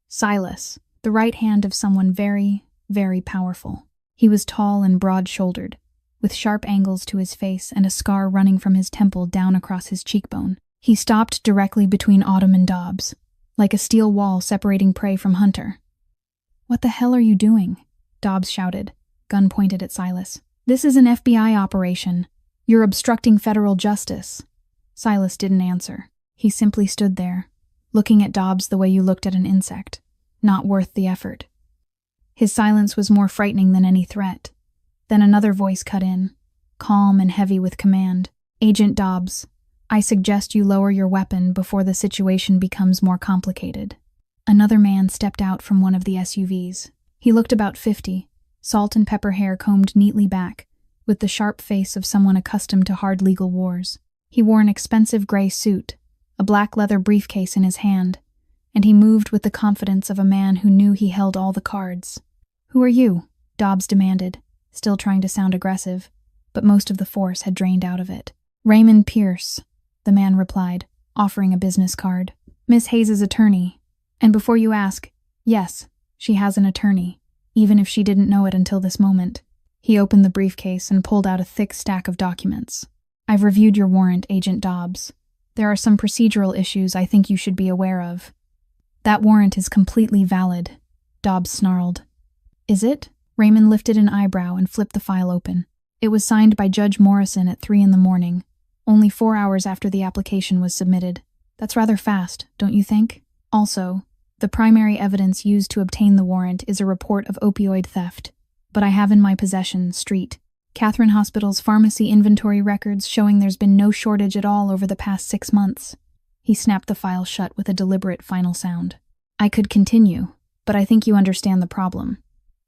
Silas, the right hand of someone very, very powerful. He was tall and broad-shouldered, with sharp angles to his face and a scar running from his temple down across his cheekbone. He stopped directly between Autumn and Dobbs, like a steel wall separating prey from hunter. "What the hell are you doing?" Dobbs shouted, gun pointed at Silas. "This is an FBI operation. You're obstructing federal justice." Silas didn't answer. He simply stood there, looking at Dobbs the way you looked at an insect, not worth the effort. His silence was more frightening than any threat. Then another voice cut in, calm and heavy with command. "Agent Dobbs, I suggest you lower your weapon before the situation becomes more complicated." Another man stepped out from one of the SUVs. He looked about 50, salt and pepper hair combed neatly back, with the sharp face of someone accustomed to hard legal wars. He wore an expensive gray suit, a black leather briefcase in his hand, and he moved with the confidence of a man who knew he held all the cards. "Who are you?" Dobbs demanded, still trying to sound aggressive, but most of the force had drained out of it. "Raymond Pierce," the man replied, offering a business card. "Miss Hayes' attorney. And before you ask, yes, she has an attorney, even if she didn't know it until this moment." He opened the briefcase and pulled out a thick stack of documents. "I've reviewed your warrant, Agent Dobbs. There are some procedural issues I think you should be aware of." "That warrant is completely valid," Dobbs snarled. "Is it?" Raymond lifted an eyebrow and flipped the file open. "It was signed by Judge Morrison at 3 a.m, only 4 hours after the application was submitted. That's rather fast, don't you think? Also, the primary evidence used to obtain the warrant is a report of opioid theft, but I have in my possession Street Catherine Hospital's pharmacy inventory records showing there's been no shortage at all over the past 6 months. He snapped the file shut with a deliberate final sound. "I could continue, but I think you understand the problem."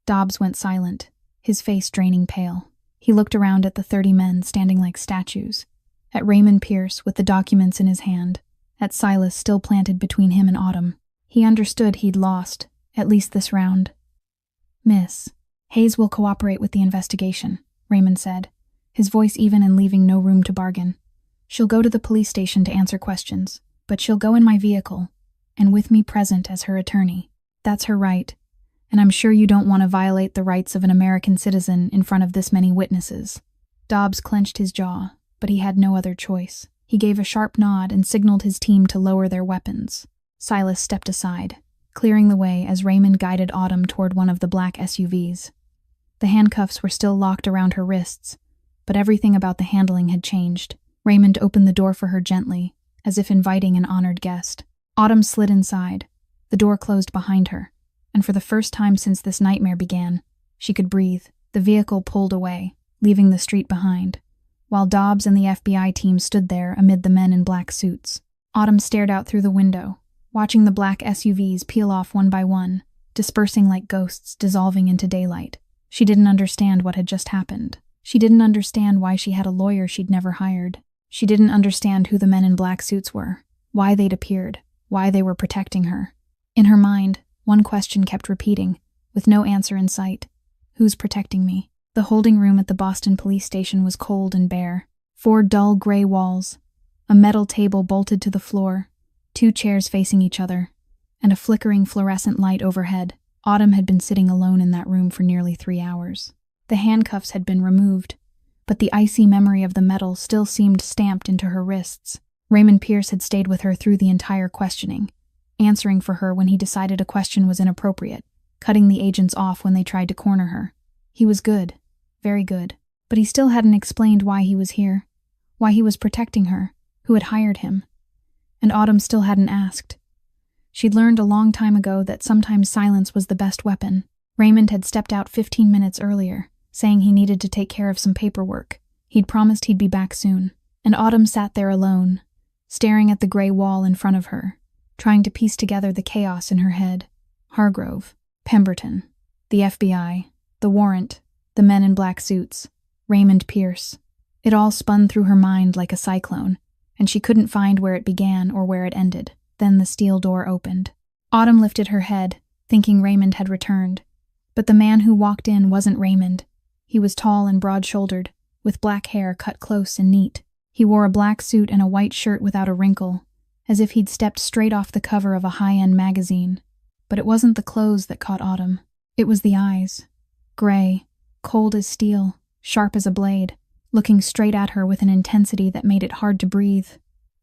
Dobbs went silent, his face draining pale. He looked around at the 30 men standing like statues, at Raymond Pierce with the documents in his hand, at Silas still planted between him and Autumn. He understood he'd lost, at least this round. "Miss Hayes will cooperate with the investigation," Raymond said, his voice even and leaving no room to bargain. "She'll go to the police station to answer questions, but she'll go in my vehicle, and with me present as her attorney. That's her right, and I'm sure you don't want to violate the rights of an American citizen in front of this many witnesses." Dobbs clenched his jaw, but he had no other choice. He gave a sharp nod and signaled his team to lower their weapons. Silas stepped aside, clearing the way as Raymond guided Autumn toward one of the black SUVs. The handcuffs were still locked around her wrists, but everything about the handling had changed. Raymond opened the door for her gently, as if inviting an honored guest. Autumn slid inside. The door closed behind her, and for the first time since this nightmare began, she could breathe. The vehicle pulled away, leaving the street behind, while Dobbs and the FBI team stood there amid the men in black suits. Autumn stared out through the window, watching the black SUVs peel off one by one, dispersing like ghosts dissolving into daylight. She didn't understand what had just happened. She didn't understand why she had a lawyer she'd never hired. She didn't understand who the men in black suits were, why they'd appeared, why they were protecting her. In her mind, one question kept repeating, with no answer in sight. Who's protecting me? The holding room at the Boston police station was cold and bare. 4 dull gray walls, a metal table bolted to the floor, 2 chairs facing each other, and a flickering fluorescent light overhead. Autumn had been sitting alone in that room for nearly 3 hours. The handcuffs had been removed, but the icy memory of the metal still seemed stamped into her wrists. Raymond Pierce had stayed with her through the entire questioning, answering for her when he decided a question was inappropriate, cutting the agents off when they tried to corner her. He was good, very good, but he still hadn't explained why he was here, why he was protecting her, who had hired him. And Autumn still hadn't asked. She'd learned a long time ago that sometimes silence was the best weapon. Raymond had stepped out 15 minutes earlier, saying he needed to take care of some paperwork. He'd promised he'd be back soon, and Autumn sat there alone, staring at the gray wall in front of her, trying to piece together the chaos in her head. Hargrove, Pemberton, the FBI, the warrant, the men in black suits, Raymond Pierce. It all spun through her mind like a cyclone, and she couldn't find where it began or where it ended. Then the steel door opened. Autumn lifted her head, thinking Raymond had returned. But the man who walked in wasn't Raymond. He was tall and broad-shouldered, with black hair cut close and neat. He wore a black suit and a white shirt without a wrinkle, as if he'd stepped straight off the cover of a high-end magazine. But it wasn't the clothes that caught Autumn. It was the eyes. Gray, cold as steel, sharp as a blade, looking straight at her with an intensity that made it hard to breathe.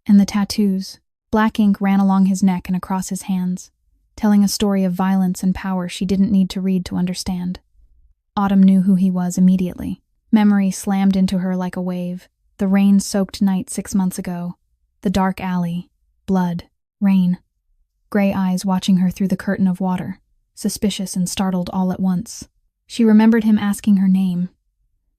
And the tattoos. Black ink ran along his neck and across his hands, telling a story of violence and power she didn't need to read to understand. Autumn knew who he was immediately. Memory slammed into her like a wave. The rain-soaked night 6 months ago. The dark alley. Blood. Rain. Gray eyes watching her through the curtain of water, suspicious and startled all at once. She remembered him asking her name.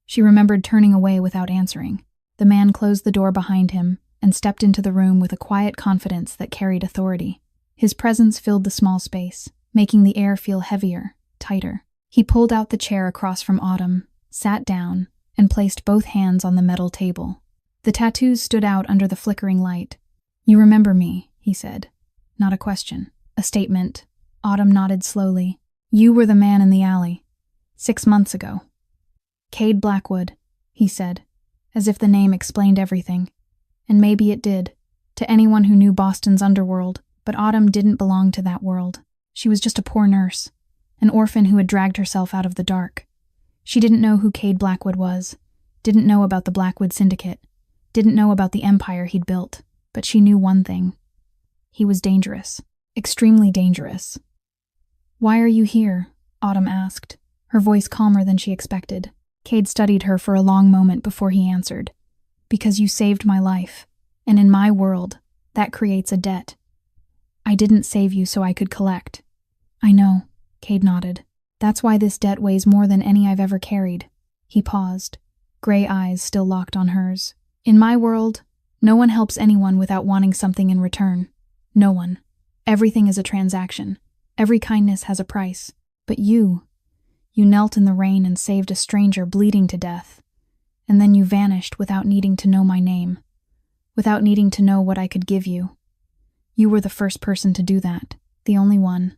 She remembered turning away without answering. The man closed the door behind him and stepped into the room with a quiet confidence that carried authority. His presence filled the small space, making the air feel heavier, tighter. He pulled out the chair across from Autumn, sat down, and placed both hands on the metal table. The tattoos stood out under the flickering light. "You remember me," he said. Not a question. A statement. Autumn nodded slowly. "You were the man in the alley. 6 months ago." "Cade Blackwood," he said, as if the name explained everything. And maybe it did, to anyone who knew Boston's underworld, but Autumn didn't belong to that world. She was just a poor nurse, an orphan who had dragged herself out of the dark. She didn't know who Cade Blackwood was, didn't know about the Blackwood Syndicate, didn't know about the empire he'd built, but she knew one thing. He was dangerous, extremely dangerous. "Why are you here?" Autumn asked, her voice calmer than she expected. Cade studied her for a long moment before he answered. "Because you saved my life, and in my world, that creates a debt. I didn't save you so I could collect." "I know," Cade nodded. "That's why this debt weighs more than any I've ever carried." He paused, gray eyes still locked on hers. "In my world, no one helps anyone without wanting something in return. No one. Everything is a transaction. Every kindness has a price. But you knelt in the rain and saved a stranger bleeding to death. And then you vanished without needing to know my name, without needing to know what I could give you. You were the first person to do that, the only one."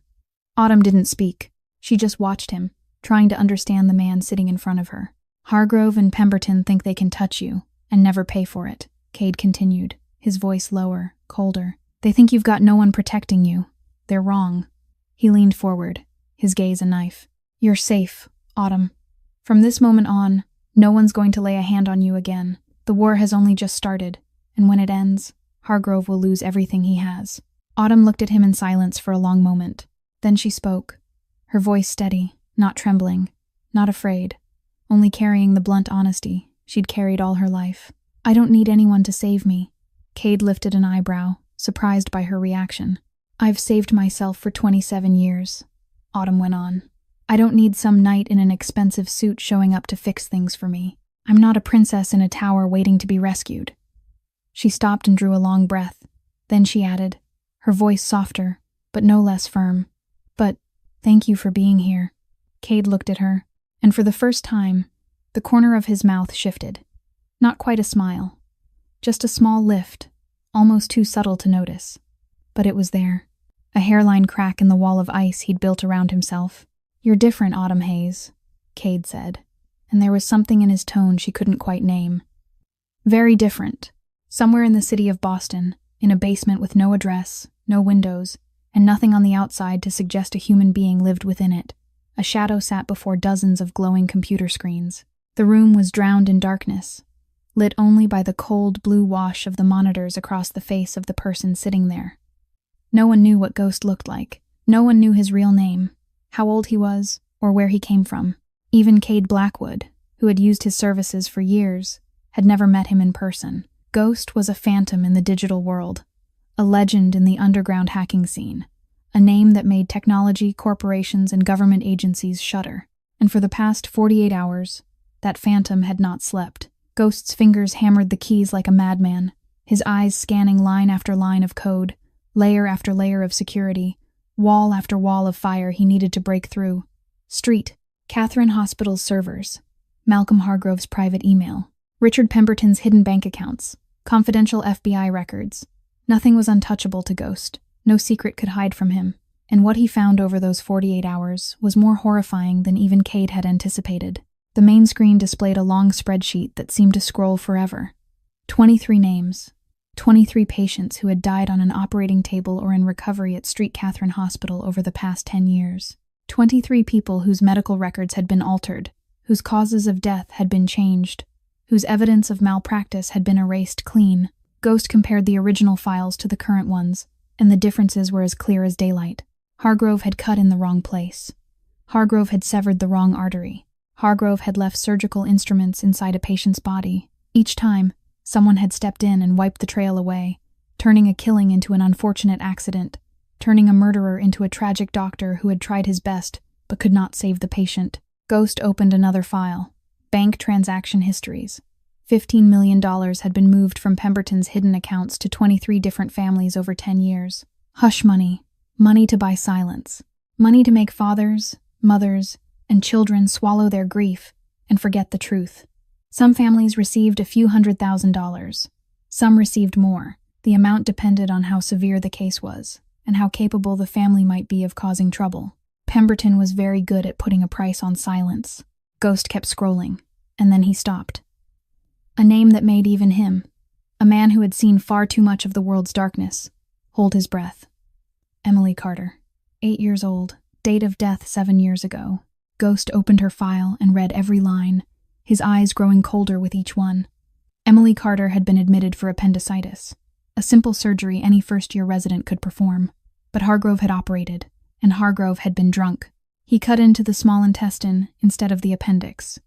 Autumn didn't speak. She just watched him, trying to understand the man sitting in front of her. "Hargrove and Pemberton think they can touch you, and never pay for it," Cade continued, his voice lower, colder. "They think you've got no one protecting you. They're wrong." He leaned forward, his gaze a knife. "You're safe, Autumn. From this moment on, no one's going to lay a hand on you again. The war has only just started, and when it ends, Hargrove will lose everything he has." Autumn looked at him in silence for a long moment. Then she spoke, her voice steady, not trembling, not afraid, only carrying the blunt honesty she'd carried all her life. "I don't need anyone to save me." Cade lifted an eyebrow, surprised by her reaction. "I've saved myself for 27 years, Autumn went on. "I don't need some knight in an expensive suit showing up to fix things for me. I'm not a princess in a tower waiting to be rescued." She stopped and drew a long breath. Then she added, her voice softer, but no less firm. "But thank you for being here." Cade looked at her, and for the first time, the corner of his mouth shifted. Not quite a smile, just a small lift, almost too subtle to notice. But it was there, a hairline crack in the wall of ice he'd built around himself. "You're different, Autumn Hayes," Cade said, and there was something in his tone she couldn't quite name. "Very different. Somewhere in the city of Boston, in a basement with no address, no windows, and nothing on the outside to suggest a human being lived within it, a shadow sat before dozens of glowing computer screens. The room was drowned in darkness, lit only by the cold blue wash of the monitors across the face of the person sitting there. No one knew what Ghost looked like. No one knew his real name, how old he was, or where he came from. Even Cade Blackwood, who had used his services for years, had never met him in person. Ghost was a phantom in the digital world, a legend in the underground hacking scene, a name that made technology, corporations, and government agencies shudder. And for the past 48 hours, that phantom had not slept. Ghost's fingers hammered the keys like a madman, his eyes scanning line after line of code, layer after layer of security, wall after wall of fire he needed to break through. Street, Catherine Hospital's servers, Malcolm Hargrove's private email, Richard Pemberton's hidden bank accounts, confidential FBI records. Nothing was untouchable to Ghost. No secret could hide from him. And what he found over those 48 hours was more horrifying than even Cade had anticipated. The main screen displayed a long spreadsheet that seemed to scroll forever. 23 names. 23 patients who had died on an operating table or in recovery at St. Catherine Hospital over the past 10 years. 23 people whose medical records had been altered, whose causes of death had been changed, whose evidence of malpractice had been erased clean. Ghost compared the original files to the current ones, and the differences were as clear as daylight. Hargrove had cut in the wrong place. Hargrove had severed the wrong artery. Hargrove had left surgical instruments inside a patient's body. Each time, someone had stepped in and wiped the trail away, turning a killing into an unfortunate accident, turning a murderer into a tragic doctor who had tried his best but could not save the patient. Ghost opened another file. Bank transaction histories. $15 million had been moved from Pemberton's hidden accounts to 23 different families over 10 years. Hush money. Money to buy silence. Money to make fathers, mothers, and children swallow their grief and forget the truth. Some families received a few $100,000. Some received more. The amount depended on how severe the case was and how capable the family might be of causing trouble. Pemberton was very good at putting a price on silence. Ghost kept scrolling, and then he stopped. A name that made even him, a man who had seen far too much of the world's darkness, hold his breath. Emily Carter, 8 years old, date of death 7 years ago. Ghost opened her file and read every line, his eyes growing colder with each one. Emily Carter had been admitted for appendicitis, a simple surgery any first-year resident could perform. But Hargrove had operated, and Hargrove had been drunk. He cut into the small intestine instead of the appendix.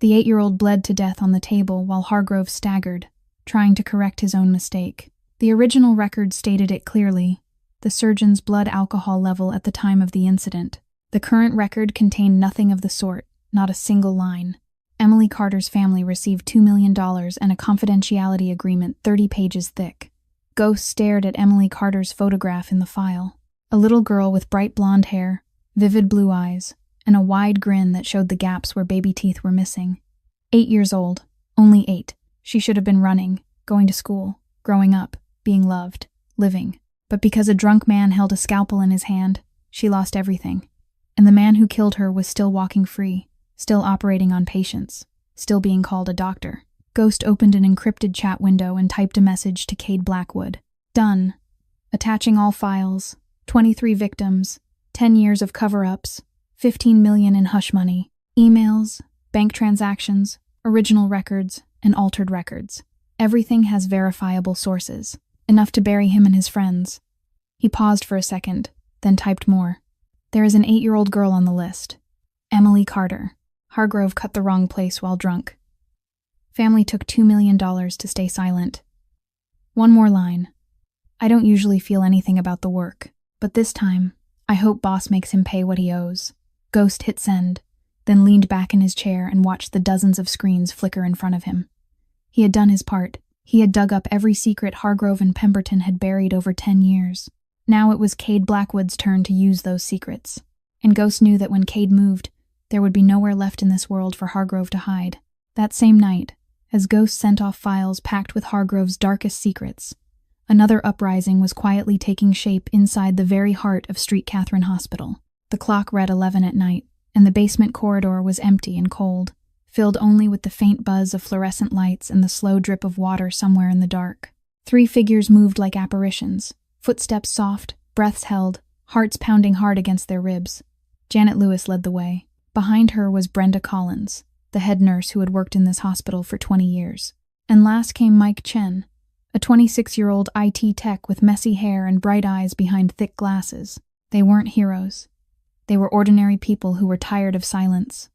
The 8-year-old bled to death on the table while Hargrove staggered, trying to correct his own mistake. The original record stated it clearly, the surgeon's blood alcohol level at the time of the incident. The current record contained nothing of the sort, not a single line. Emily Carter's family received $2 million and a confidentiality agreement 30 pages thick. Ghost stared at Emily Carter's photograph in the file. A little girl with bright blonde hair, vivid blue eyes, and a wide grin that showed the gaps where baby teeth were missing. 8 years old. Only 8. She should have been running, going to school, growing up, being loved, living. But because a drunk man held a scalpel in his hand, she lost everything. And the man who killed her was still walking free, still operating on patients, still being called a doctor. Ghost opened an encrypted chat window and typed a message to Cade Blackwood. Done. Attaching all files. 23 victims. 10 years of cover-ups. $15 million in hush money. Emails, bank transactions, original records, and altered records. Everything has verifiable sources. Enough to bury him and his friends. He paused for a second, then typed more. There is an 8-year-old girl on the list. Emily Carter. Hargrove cut the wrong place while drunk. Family took $2 million to stay silent. One more line. I don't usually feel anything about the work, but this time, I hope boss makes him pay what he owes. Ghost hit send, then leaned back in his chair and watched the dozens of screens flicker in front of him. He had done his part. He had dug up every secret Hargrove and Pemberton had buried over 10 years. Now it was Cade Blackwood's turn to use those secrets. And Ghost knew that when Cade moved, there would be nowhere left in this world for Hargrove to hide. That same night, as Ghost sent off files packed with Hargrove's darkest secrets, another uprising was quietly taking shape inside the very heart of St. Catherine Hospital. The clock read 11 at night, and the basement corridor was empty and cold, filled only with the faint buzz of fluorescent lights and the slow drip of water somewhere in the dark. 3 figures moved like apparitions, footsteps soft, breaths held, hearts pounding hard against their ribs. Janet Lewis led the way. Behind her was Brenda Collins, the head nurse who had worked in this hospital for 20 years. And last came Mike Chen, a 26-year-old IT tech with messy hair and bright eyes behind thick glasses. They weren't heroes. They were ordinary people who were tired of silence.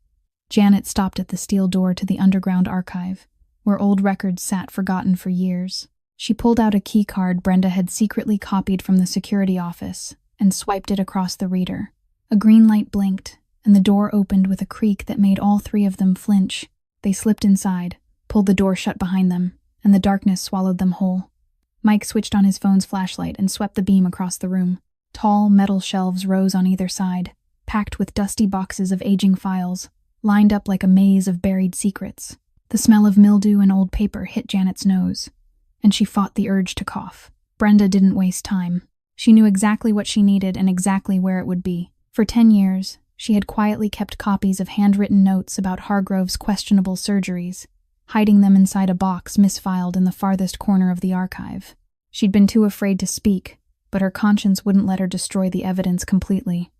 Janet stopped at the steel door to the underground archive, where old records sat forgotten for years. She pulled out a key card Brenda had secretly copied from the security office and swiped it across the reader. A green light blinked, and the door opened with a creak that made all 3 of them flinch. They slipped inside, pulled the door shut behind them, and the darkness swallowed them whole. Mike switched on his phone's flashlight and swept the beam across the room. Tall, metal shelves rose on either side, packed with dusty boxes of aging files, lined up like a maze of buried secrets. The smell of mildew and old paper hit Janet's nose, and she fought the urge to cough. Brenda didn't waste time. She knew exactly what she needed and exactly where it would be. For 10 years, she had quietly kept copies of handwritten notes about Hargrove's questionable surgeries, hiding them inside a box misfiled in the farthest corner of the archive. She'd been too afraid to speak, but her conscience wouldn't let her destroy the evidence completely.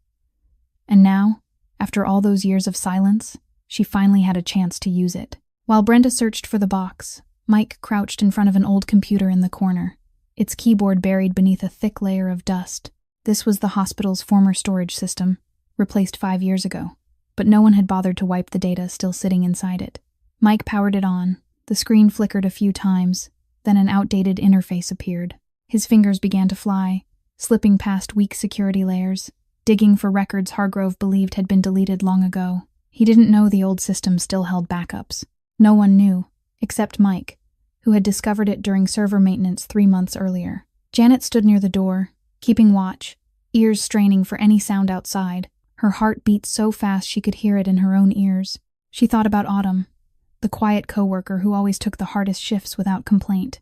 And now, after all those years of silence, she finally had a chance to use it. While Brenda searched for the box, Mike crouched in front of an old computer in the corner, its keyboard buried beneath a thick layer of dust. This was the hospital's former storage system, replaced 5 years ago, but no one had bothered to wipe the data still sitting inside it. Mike powered it on. The screen flickered a few times, then an outdated interface appeared. His fingers began to fly, slipping past weak security layers, digging for records Hargrove believed had been deleted long ago. He didn't know the old system still held backups. No one knew, except Mike, who had discovered it during server maintenance 3 months earlier. Janet stood near the door, keeping watch, ears straining for any sound outside. Her heart beat so fast she could hear it in her own ears. She thought about Autumn, the quiet coworker who always took the hardest shifts without complaint,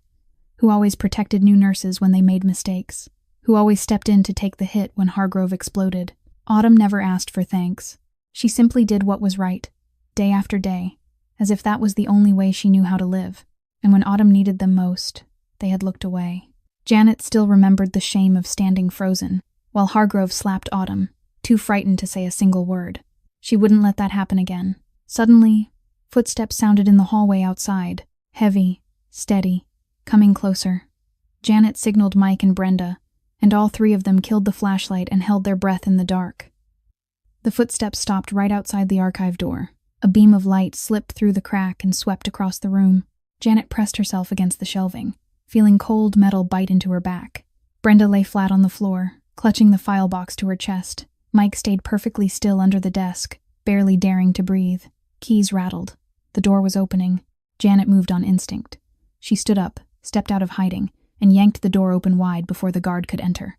who always protected new nurses when they made mistakes, who always stepped in to take the hit when Hargrove exploded. Autumn never asked for thanks. She simply did what was right, day after day, as if that was the only way she knew how to live. And when Autumn needed them most, they had looked away. Janet still remembered the shame of standing frozen, while Hargrove slapped Autumn, too frightened to say a single word. She wouldn't let that happen again. Suddenly, footsteps sounded in the hallway outside, heavy, steady, coming closer. Janet signaled Mike and Brenda, and all 3 of them killed the flashlight and held their breath in the dark. The footsteps stopped right outside the archive door. A beam of light slipped through the crack and swept across the room. Janet pressed herself against the shelving, feeling cold metal bite into her back. Brenda lay flat on the floor, clutching the file box to her chest. Mike stayed perfectly still under the desk, barely daring to breathe. Keys rattled. The door was opening. Janet moved on instinct. She stood up, stepped out of hiding, and yanked the door open wide before the guard could enter.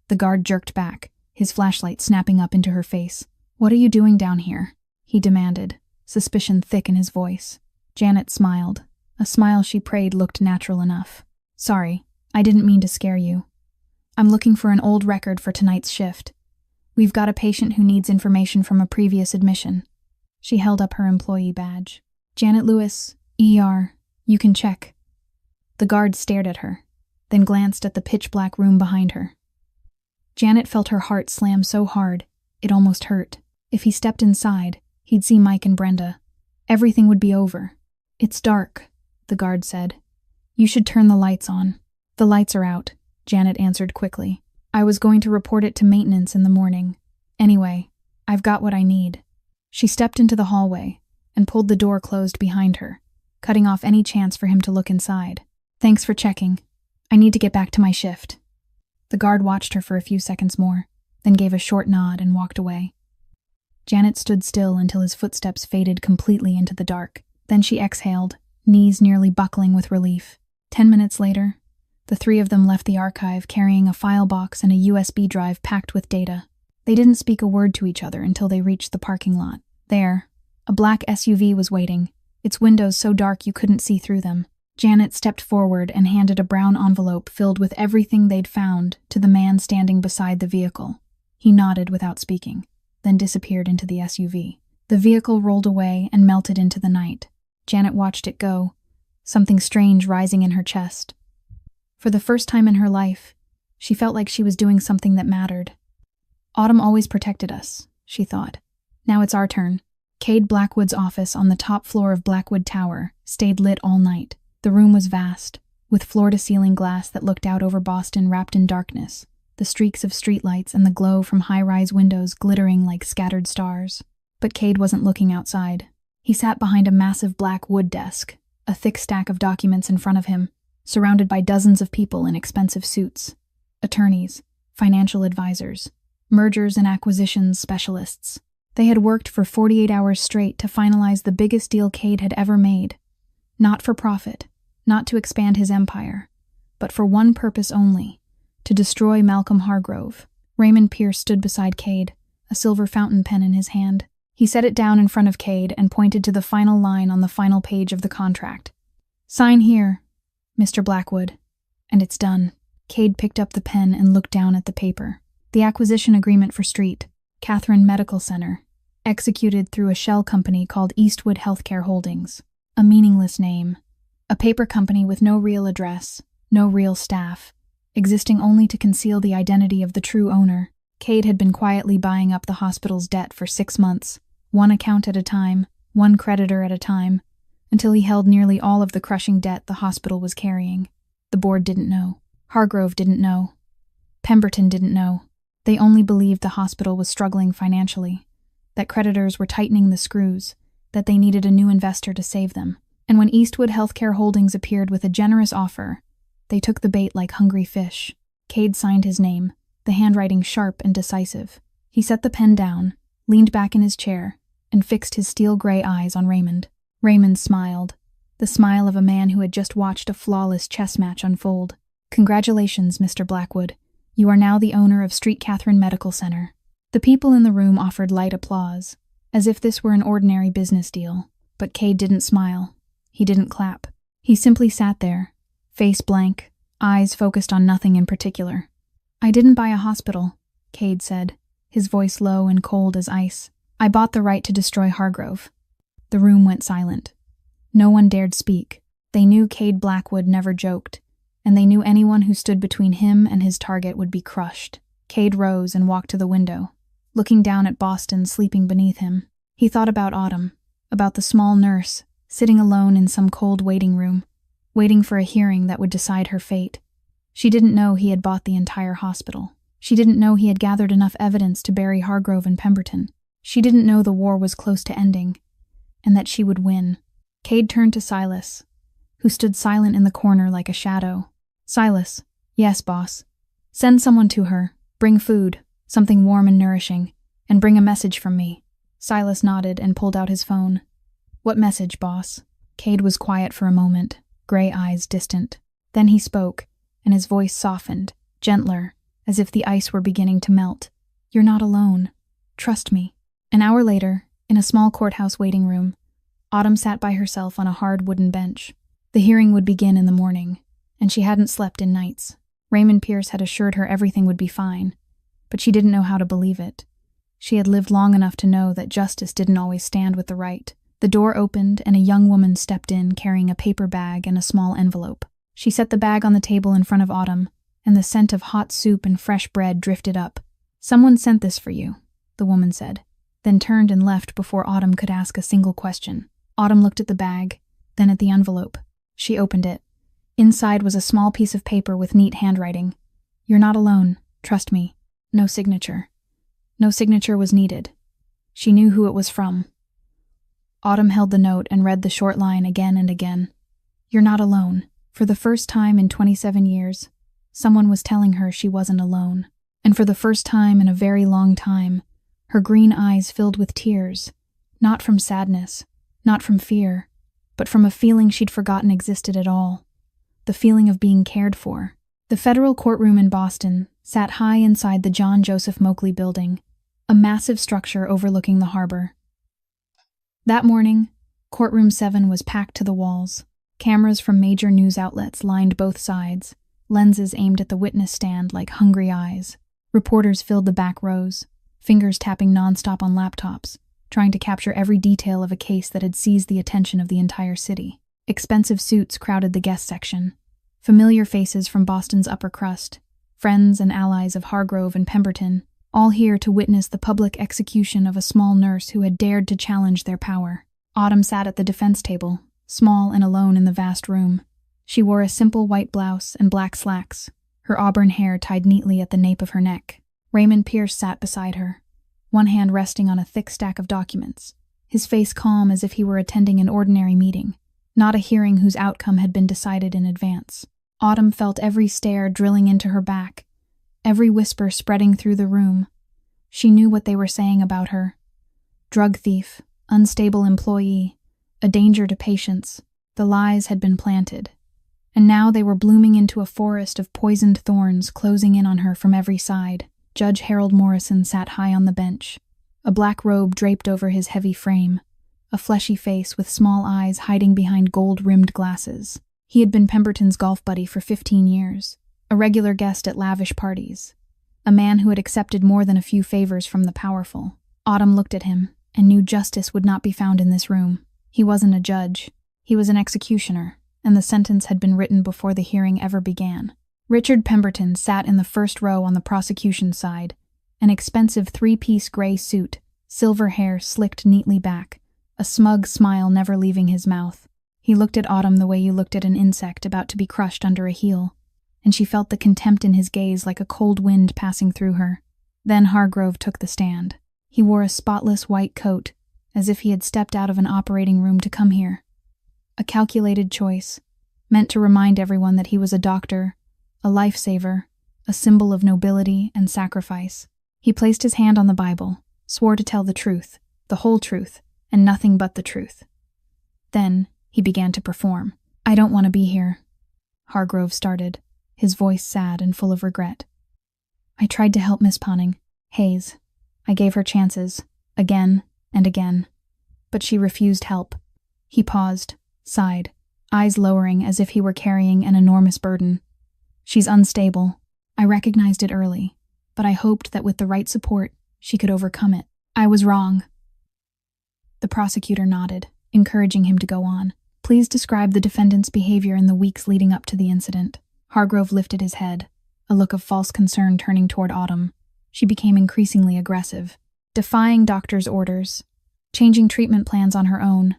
The guard jerked back, his flashlight snapping up into her face. "What are you doing down here?" he demanded, suspicion thick in his voice. Janet smiled, a smile she prayed looked natural enough. "Sorry, I didn't mean to scare you. I'm looking for an old record for tonight's shift. We've got a patient who needs information from a previous admission." She held up her employee badge. "Janet Lewis, ER, you can check." The guard stared at her, then glanced at the pitch-black room behind her. Janet felt her heart slam so hard, it almost hurt. If he stepped inside, he'd see Mike and Brenda. Everything would be over. "It's dark," the guard said. "You should turn the lights on." "The lights are out," Janet answered quickly. "I was going to report it to maintenance in the morning. Anyway, I've got what I need." She stepped into the hallway and pulled the door closed behind her, cutting off any chance for him to look inside. "Thanks for checking. I need to get back to my shift." The guard watched her for a few seconds more, then gave a short nod and walked away. Janet stood still until his footsteps faded completely into the dark. Then she exhaled, knees nearly buckling with relief. 10 minutes later, the 3 of them left the archive carrying a file box and a USB drive packed with data. They didn't speak a word to each other until they reached the parking lot. There, a black SUV was waiting, its windows so dark you couldn't see through them. Janet stepped forward and handed a brown envelope filled with everything they'd found to the man standing beside the vehicle. He nodded without speaking, then disappeared into the SUV. The vehicle rolled away and melted into the night. Janet watched it go, something strange rising in her chest. For the first time in her life, she felt like she was doing something that mattered. Autumn always protected us, she thought. Now it's our turn. Cade Blackwood's office on the top floor of Blackwood Tower stayed lit all night. The room was vast, with floor-to-ceiling glass that looked out over Boston wrapped in darkness, the streaks of streetlights and the glow from high-rise windows glittering like scattered stars. But Cade wasn't looking outside. He sat behind a massive black wood desk, a thick stack of documents in front of him, surrounded by dozens of people in expensive suits. Attorneys, financial advisors, mergers and acquisitions specialists. They had worked for 48 hours straight to finalize the biggest deal Cade had ever made. Not for profit, not to expand his empire, but for one purpose only, to destroy Malcolm Hargrove. Raymond Pierce stood beside Cade, a silver fountain pen in his hand. He set it down in front of Cade and pointed to the final line on the final page of the contract. "Sign here, Mr. Blackwood, and it's done." Cade picked up the pen and looked down at the paper. The acquisition agreement for Street, Catherine Medical Center, executed through a shell company called Eastwood Healthcare Holdings. A meaningless name. A paper company with no real address, no real staff, existing only to conceal the identity of the true owner. Cade had been quietly buying up the hospital's debt for 6 months, one account at a time, one creditor at a time, until he held nearly all of the crushing debt the hospital was carrying. The board didn't know. Hargrove didn't know. Pemberton didn't know. They only believed the hospital was struggling financially, that creditors were tightening the screws, that they needed a new investor to save them. And when Eastwood Healthcare Holdings appeared with a generous offer, they took the bait like hungry fish. Cade signed his name, the handwriting sharp and decisive. He set the pen down, leaned back in his chair, and fixed his steel-gray eyes on Raymond. Raymond smiled, the smile of a man who had just watched a flawless chess match unfold. "Congratulations, Mr. Blackwood. You are now the owner of Street Catherine Medical Center." The people in the room offered light applause, as if this were an ordinary business deal. But Cade didn't smile. He didn't clap. He simply sat there, face blank, eyes focused on nothing in particular. "I didn't buy a hospital," Cade said, his voice low and cold as ice. "I bought the right to destroy Hargrove." The room went silent. No one dared speak. They knew Cade Blackwood never joked, and they knew anyone who stood between him and his target would be crushed. Cade rose and walked to the window, looking down at Boston sleeping beneath him. He thought about Autumn, about the small nurse, sitting alone in some cold waiting room, waiting for a hearing that would decide her fate. She didn't know he had bought the entire hospital. She didn't know he had gathered enough evidence to bury Hargrove and Pemberton. She didn't know the war was close to ending, and that she would win. Cade turned to Silas, who stood silent in the corner like a shadow. "Silas." "Yes, boss." "Send someone to her. Bring food, something warm and nourishing, and bring a message from me." Silas nodded and pulled out his phone. "What message, boss?" Cade was quiet for a moment, gray eyes distant. Then he spoke, and his voice softened, gentler, as if the ice were beginning to melt. "You're not alone. Trust me." An hour later, in a small courthouse waiting room, Autumn sat by herself on a hard wooden bench. The hearing would begin in the morning, and she hadn't slept in nights. Raymond Pierce had assured her everything would be fine, but she didn't know how to believe it. She had lived long enough to know that justice didn't always stand with the right. The door opened, and a young woman stepped in carrying a paper bag and a small envelope. She set the bag on the table in front of Autumn, and the scent of hot soup and fresh bread drifted up. "Someone sent this for you," the woman said, then turned and left before Autumn could ask a single question. Autumn looked at the bag, then at the envelope. She opened it. Inside was a small piece of paper with neat handwriting. "You're not alone. Trust me." No signature. No signature was needed. She knew who it was from. Autumn held the note and read the short line again and again. "You're not alone." For the first time in 27 years, someone was telling her she wasn't alone. And for the first time in a very long time, her green eyes filled with tears, not from sadness, not from fear, but from a feeling she'd forgotten existed at all. The feeling of being cared for. The federal courtroom in Boston sat high inside the John Joseph Moakley building, a massive structure overlooking the harbor. That morning, courtroom 7 was packed to the walls. Cameras from major news outlets lined both sides, lenses aimed at the witness stand like hungry eyes. Reporters filled the back rows, fingers tapping nonstop on laptops, trying to capture every detail of a case that had seized the attention of the entire city. Expensive suits crowded the guest section. Familiar faces from Boston's upper crust, friends and allies of Hargrove and Pemberton, all here to witness the public execution of a small nurse who had dared to challenge their power. Autumn sat at the defense table, small and alone in the vast room. She wore a simple white blouse and black slacks, her auburn hair tied neatly at the nape of her neck. Raymond Pierce sat beside her, one hand resting on a thick stack of documents, his face calm as if he were attending an ordinary meeting, not a hearing whose outcome had been decided in advance. Autumn felt every stare drilling into her back, every whisper spreading through the room. She knew what they were saying about her. Drug thief, unstable employee, a danger to patients. The lies had been planted, and now they were blooming into a forest of poisoned thorns closing in on her from every side. Judge Harold Morrison sat high on the bench, a black robe draped over his heavy frame, a fleshy face with small eyes hiding behind gold-rimmed glasses. He had been Pemberton's golf buddy for 15 years, a regular guest at lavish parties, a man who had accepted more than a few favors from the powerful. Autumn looked at him and knew justice would not be found in this room. He wasn't a judge. He was an executioner, and the sentence had been written before the hearing ever began. Richard Pemberton sat in the first row on the prosecution side, an expensive three-piece gray suit, silver hair slicked neatly back, a smug smile never leaving his mouth. He looked at Autumn the way you looked at an insect about to be crushed under a heel, and she felt the contempt in his gaze like a cold wind passing through her. Then Hargrove took the stand. He wore a spotless white coat, as if he had stepped out of an operating room to come here. A calculated choice, meant to remind everyone that he was a doctor, a lifesaver, a symbol of nobility and sacrifice. He placed his hand on the Bible, swore to tell the truth, the whole truth, and nothing but the truth. Then he began to perform. "I don't want to be here," Hargrove started, his voice sad and full of regret. "I tried to help Miss Ponning, Hayes. I gave her chances, again and again, but she refused help." He paused, sighed, eyes lowering as if he were carrying an enormous burden. "She's unstable. I recognized it early, but I hoped that with the right support, she could overcome it. I was wrong." The prosecutor nodded, encouraging him to go on. "Please describe the defendant's behavior in the weeks leading up to the incident." Hargrove lifted his head, a look of false concern turning toward Autumn. She became increasingly aggressive, defying doctors' orders, changing treatment plans on her own.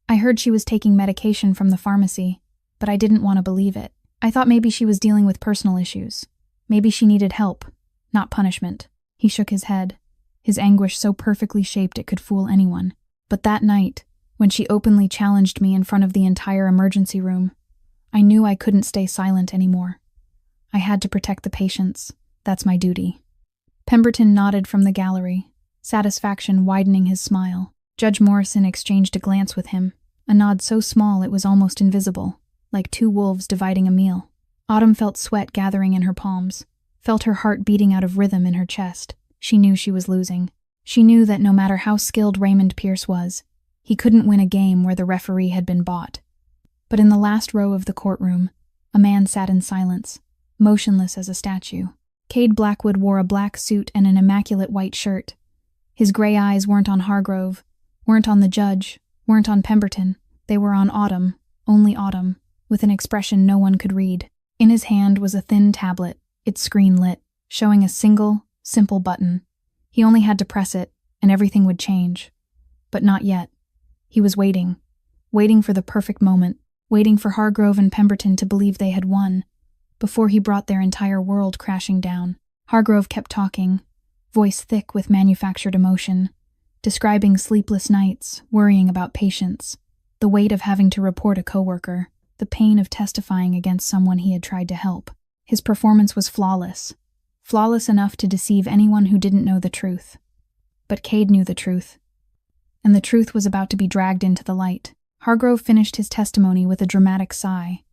"I heard she was taking medication from the pharmacy, but I didn't want to believe it. I thought maybe she was dealing with personal issues. Maybe she needed help, not punishment." He shook his head, his anguish so perfectly shaped it could fool anyone. "But that night, when she openly challenged me in front of the entire emergency room, I knew I couldn't stay silent anymore. I had to protect the patients. That's my duty." Pemberton nodded from the gallery, satisfaction widening his smile. Judge Morrison exchanged a glance with him, a nod so small it was almost invisible, like two wolves dividing a meal. Autumn felt sweat gathering in her palms, felt her heart beating out of rhythm in her chest. She knew she was losing. She knew that no matter how skilled Raymond Pierce was, he couldn't win a game where the referee had been bought. But in the last row of the courtroom, a man sat in silence, motionless as a statue. Cade Blackwood wore a black suit and an immaculate white shirt. His gray eyes weren't on Hargrove, weren't on the judge, weren't on Pemberton. They were on Autumn, only Autumn, with an expression no one could read. In his hand was a thin tablet, its screen lit, showing a single, simple button. He only had to press it, and everything would change. But not yet. He was waiting for the perfect moment, waiting for Hargrove and Pemberton to believe they had won, before he brought their entire world crashing down. Hargrove kept talking, voice thick with manufactured emotion, describing sleepless nights, worrying about patients, the weight of having to report a coworker, the pain of testifying against someone he had tried to help. His performance was flawless enough to deceive anyone who didn't know the truth. But Cade knew the truth, and the truth was about to be dragged into the light. Hargrove finished his testimony with a dramatic sigh,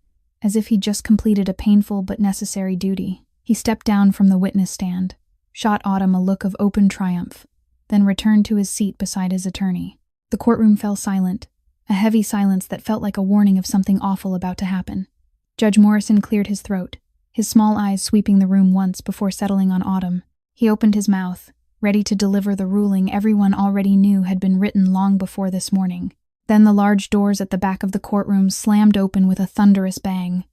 as if he'd just completed a painful but necessary duty. He stepped down from the witness stand, shot Autumn a look of open triumph, then returned to his seat beside his attorney. The courtroom fell silent, a heavy silence that felt like a warning of something awful about to happen. Judge Morrison cleared his throat, his small eyes sweeping the room once before settling on Autumn. He opened his mouth, ready to deliver the ruling everyone already knew had been written long before this morning. Then the large doors at the back of the courtroom slammed open with a thunderous bang.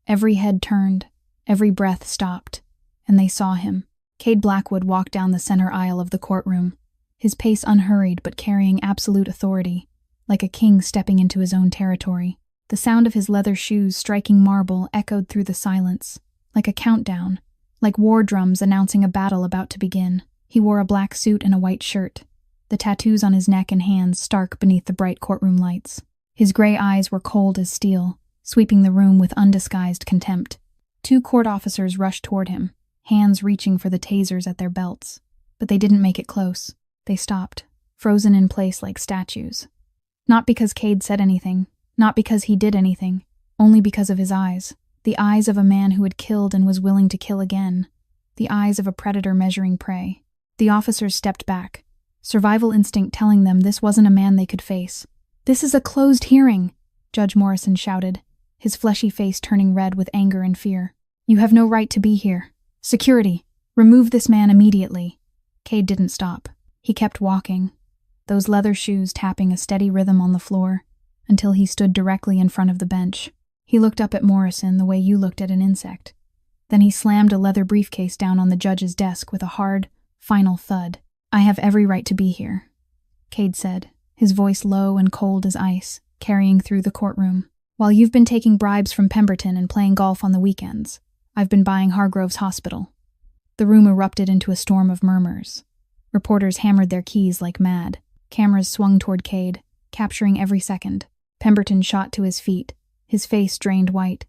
Every head turned, every breath stopped, and they saw him. Cade Blackwood walked down the center aisle of the courtroom, his pace unhurried but carrying absolute authority, like a king stepping into his own territory. The sound of his leather shoes striking marble echoed through the silence, like a countdown, like war drums announcing a battle about to begin. He wore a black suit and a white shirt, the tattoos on his neck and hands stark beneath the bright courtroom lights. His gray eyes were cold as steel, sweeping the room with undisguised contempt. Two court officers rushed toward him, hands reaching for the tasers at their belts. But they didn't make it close. They stopped, frozen in place like statues. Not because Cade said anything, not because he did anything, only because of his eyes. The eyes of a man who had killed and was willing to kill again. The eyes of a predator measuring prey. The officers stepped back, survival instinct telling them this wasn't a man they could face. "This is a closed hearing," Judge Morrison shouted, his fleshy face turning red with anger and fear. "You have no right to be here. Security, remove this man immediately." Cade didn't stop. He kept walking, those leather shoes tapping a steady rhythm on the floor, until he stood directly in front of the bench. He looked up at Morrison the way you looked at an insect. Then he slammed a leather briefcase down on the judge's desk with a hard, final thud. "I have every right to be here," Cade said, his voice low and cold as ice, carrying through the courtroom. "While you've been taking bribes from Pemberton and playing golf on the weekends, I've been buying Hargrove's hospital." The room erupted into a storm of murmurs. Reporters hammered their keys like mad. Cameras swung toward Cade, capturing every second. Pemberton shot to his feet, his face drained white.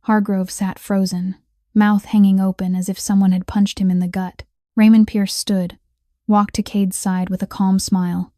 Hargrove sat frozen, mouth hanging open as if someone had punched him in the gut. Raymond Pierce stood, walked to Cade's side with a calm smile,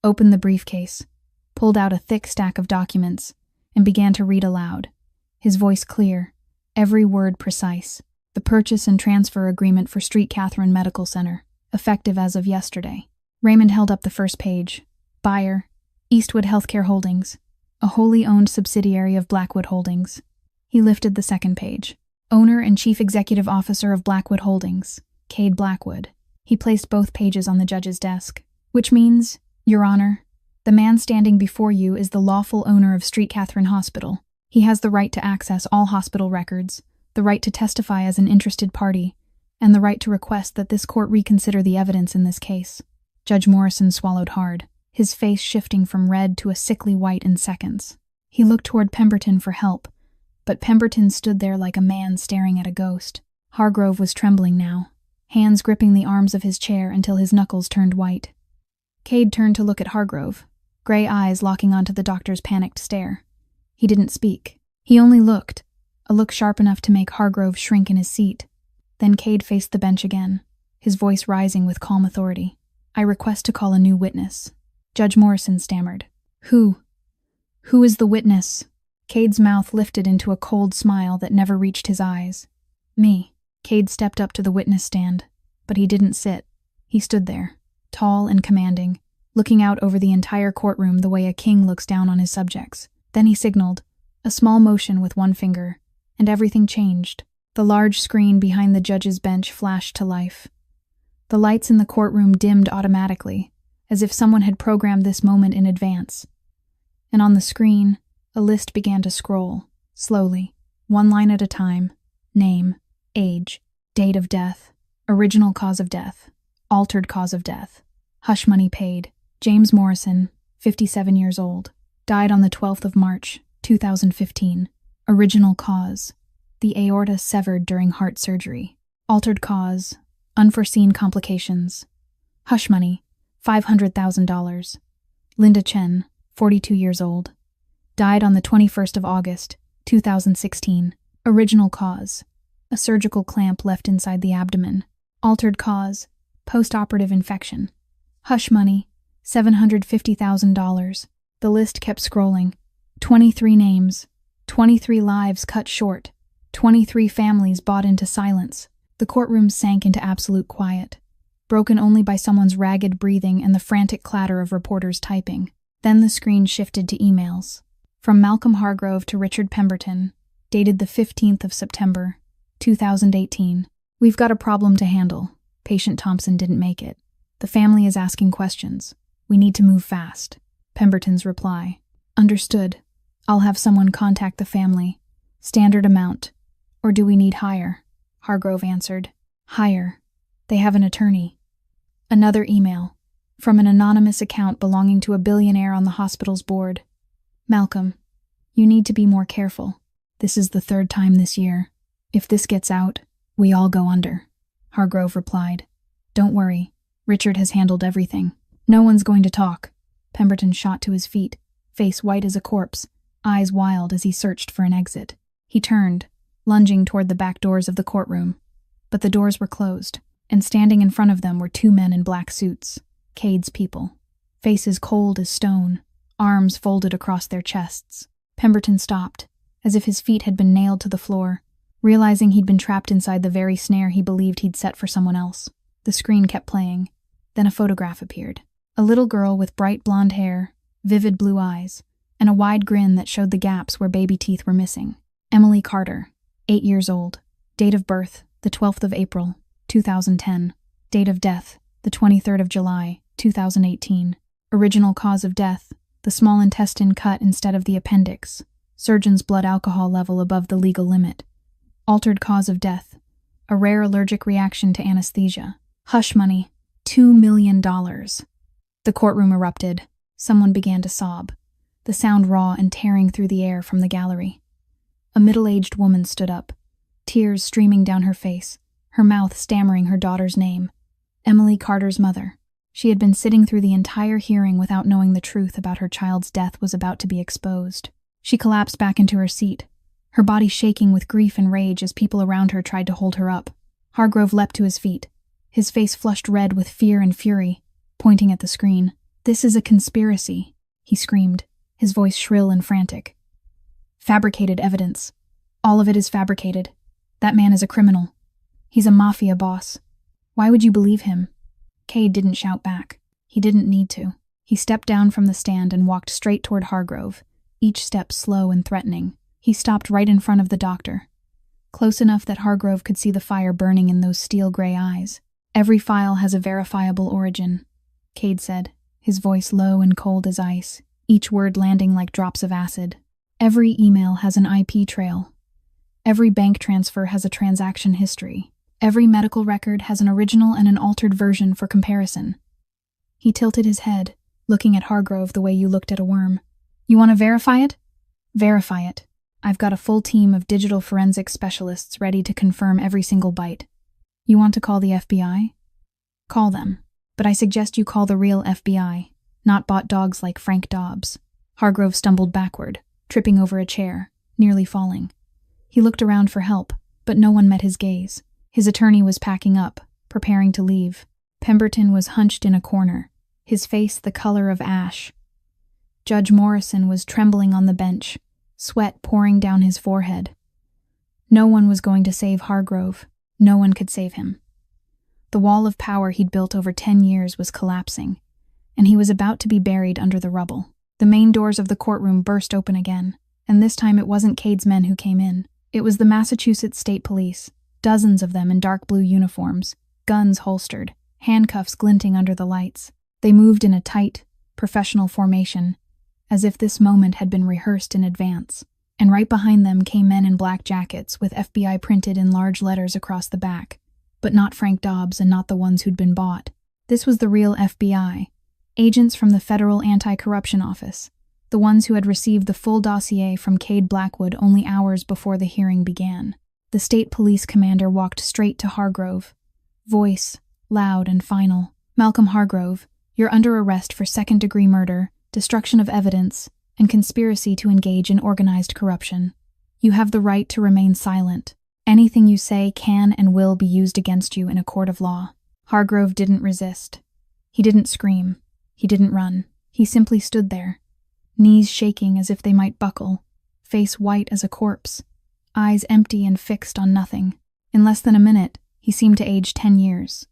opened the briefcase, pulled out a thick stack of documents, and began to read aloud, his voice clear, every word precise. "The purchase and transfer agreement for Street Catherine Medical Center, effective as of yesterday." Raymond held up the first page. "Buyer, Eastwood Healthcare Holdings, a wholly owned subsidiary of Blackwood Holdings." He lifted the second page. "Owner and Chief Executive Officer of Blackwood Holdings, Cade Blackwood." He placed both pages on the judge's desk. "Which means, Your Honor, the man standing before you is the lawful owner of Street Catherine Hospital. He has the right to access all hospital records, the right to testify as an interested party, and the right to request that this court reconsider the evidence in this case." Judge Morrison swallowed hard, his face shifting from red to a sickly white in seconds. He looked toward Pemberton for help, but Pemberton stood there like a man staring at a ghost. Hargrove was trembling now, hands gripping the arms of his chair until his knuckles turned white. Cade turned to look at Hargrove, gray eyes locking onto the doctor's panicked stare. He didn't speak. He only looked, a look sharp enough to make Hargrove shrink in his seat. Then Cade faced the bench again, his voice rising with calm authority. "I request to call a new witness." Judge Morrison stammered. Who is the witness?" Cade's mouth lifted into a cold smile that never reached his eyes. "Me." Cade stepped up to the witness stand, but he didn't sit. He stood there, tall and commanding, looking out over the entire courtroom the way a king looks down on his subjects. Then he signaled, a small motion with one finger, and everything changed. The large screen behind the judge's bench flashed to life. The lights in the courtroom dimmed automatically, as if someone had programmed this moment in advance. And on the screen, a list began to scroll, slowly, one line at a time. Name, age, date of death, original cause of death, altered cause of death, hush money paid. James Morrison, 57 years old, died on the 12th of March, 2015. Original cause, the aorta severed during heart surgery. Altered cause, unforeseen complications. Hush money, $500,000. Linda Chen, 42 years old, died on the 21st of August, 2016. Original cause, a surgical clamp left inside the abdomen. Altered cause, post-operative infection. Hush money, $750,000. The list kept scrolling. 23 names, 23 lives cut short, 23 families bought into silence. The courtroom sank into absolute quiet, broken only by someone's ragged breathing and the frantic clatter of reporters typing. Then the screen shifted to emails. From Malcolm Hargrove to Richard Pemberton, dated the 15th of September, 2018. "We've got a problem to handle. Patient Thompson didn't make it. The family is asking questions. We need to move fast." Pemberton's reply. "Understood. I'll have someone contact the family. Standard amount. Or do we need higher?" Hargrove answered. "Higher. They have an attorney." Another email. From an anonymous account belonging to a billionaire on the hospital's board. "Malcolm, you need to be more careful. This is the 3rd time this year. If this gets out, we all go under." Hargrove replied. "Don't worry. Richard has handled everything. No one's going to talk." Pemberton shot to his feet, face white as a corpse, eyes wild as he searched for an exit. He turned, lunging toward the back doors of the courtroom. But the doors were closed, and standing in front of them were 2 men in black suits, Cade's people. Faces cold as stone, arms folded across their chests. Pemberton stopped, as if his feet had been nailed to the floor, realizing he'd been trapped inside the very snare he believed he'd set for someone else. The screen kept playing. Then a photograph appeared. A little girl with bright blonde hair, vivid blue eyes, and a wide grin that showed the gaps where baby teeth were missing. Emily Carter, 8 years old. Date of birth, the 12th of April, 2010. Date of death, the 23rd of July, 2018. Original cause of death, the small intestine cut instead of the appendix, surgeon's blood alcohol level above the legal limit, altered cause of death, a rare allergic reaction to anesthesia, hush money, $2 million. The courtroom erupted. Someone began to sob, the sound raw and tearing through the air from the gallery. A middle-aged woman stood up, tears streaming down her face, her mouth stammering her daughter's name. Emily Carter's mother. She had been sitting through the entire hearing without knowing the truth about her child's death was about to be exposed. She collapsed back into her seat, her body shaking with grief and rage as people around her tried to hold her up. Hargrove leapt to his feet, his face flushed red with fear and fury, pointing at the screen. "This is a conspiracy," he screamed, his voice shrill and frantic. "Fabricated evidence. All of it is fabricated. That man is a criminal. He's a mafia boss. Why would you believe him?" Cade didn't shout back. He didn't need to. He stepped down from the stand and walked straight toward Hargrove, each step slow and threatening. He stopped right in front of the doctor, close enough that Hargrove could see the fire burning in those steel-gray eyes. "Every file has a verifiable origin," Cade said, his voice low and cold as ice, each word landing like drops of acid. "Every email has an IP trail. Every bank transfer has a transaction history. Every medical record has an original and an altered version for comparison." He tilted his head, looking at Hargrove the way you looked at a worm. "You want to verify it? Verify it. I've got a full team of digital forensics specialists ready to confirm every single byte. You want to call the FBI? Call them. But I suggest you call the real FBI, not bought dogs like Frank Dobbs." Hargrove stumbled backward, tripping over a chair, nearly falling. He looked around for help, but no one met his gaze. His attorney was packing up, preparing to leave. Pemberton was hunched in a corner, his face the color of ash. Judge Morrison was trembling on the bench, sweat pouring down his forehead. No one was going to save Hargrove. No one could save him. The wall of power he'd built over 10 years was collapsing, and he was about to be buried under the rubble. The main doors of the courtroom burst open again, and this time it wasn't Cade's men who came in. It was the Massachusetts State Police, dozens of them in dark blue uniforms, guns holstered, handcuffs glinting under the lights. They moved in a tight, professional formation, as if this moment had been rehearsed in advance. And right behind them came men in black jackets with FBI printed in large letters across the back, but not Frank Dobbs and not the ones who'd been bought. This was the real FBI, agents from the Federal Anti-Corruption Office, the ones who had received the full dossier from Cade Blackwood only hours before the hearing began. The state police commander walked straight to Hargrove, voice loud and final. "Malcolm Hargrove, you're under arrest for second-degree murder, destruction of evidence, and conspiracy to engage in organized corruption. You have the right to remain silent. Anything you say can and will be used against you in a court of law." Hargrove didn't resist. He didn't scream. He didn't run. He simply stood there, knees shaking as if they might buckle, face white as a corpse, eyes empty and fixed on nothing. In less than a minute, he seemed to age 10 years.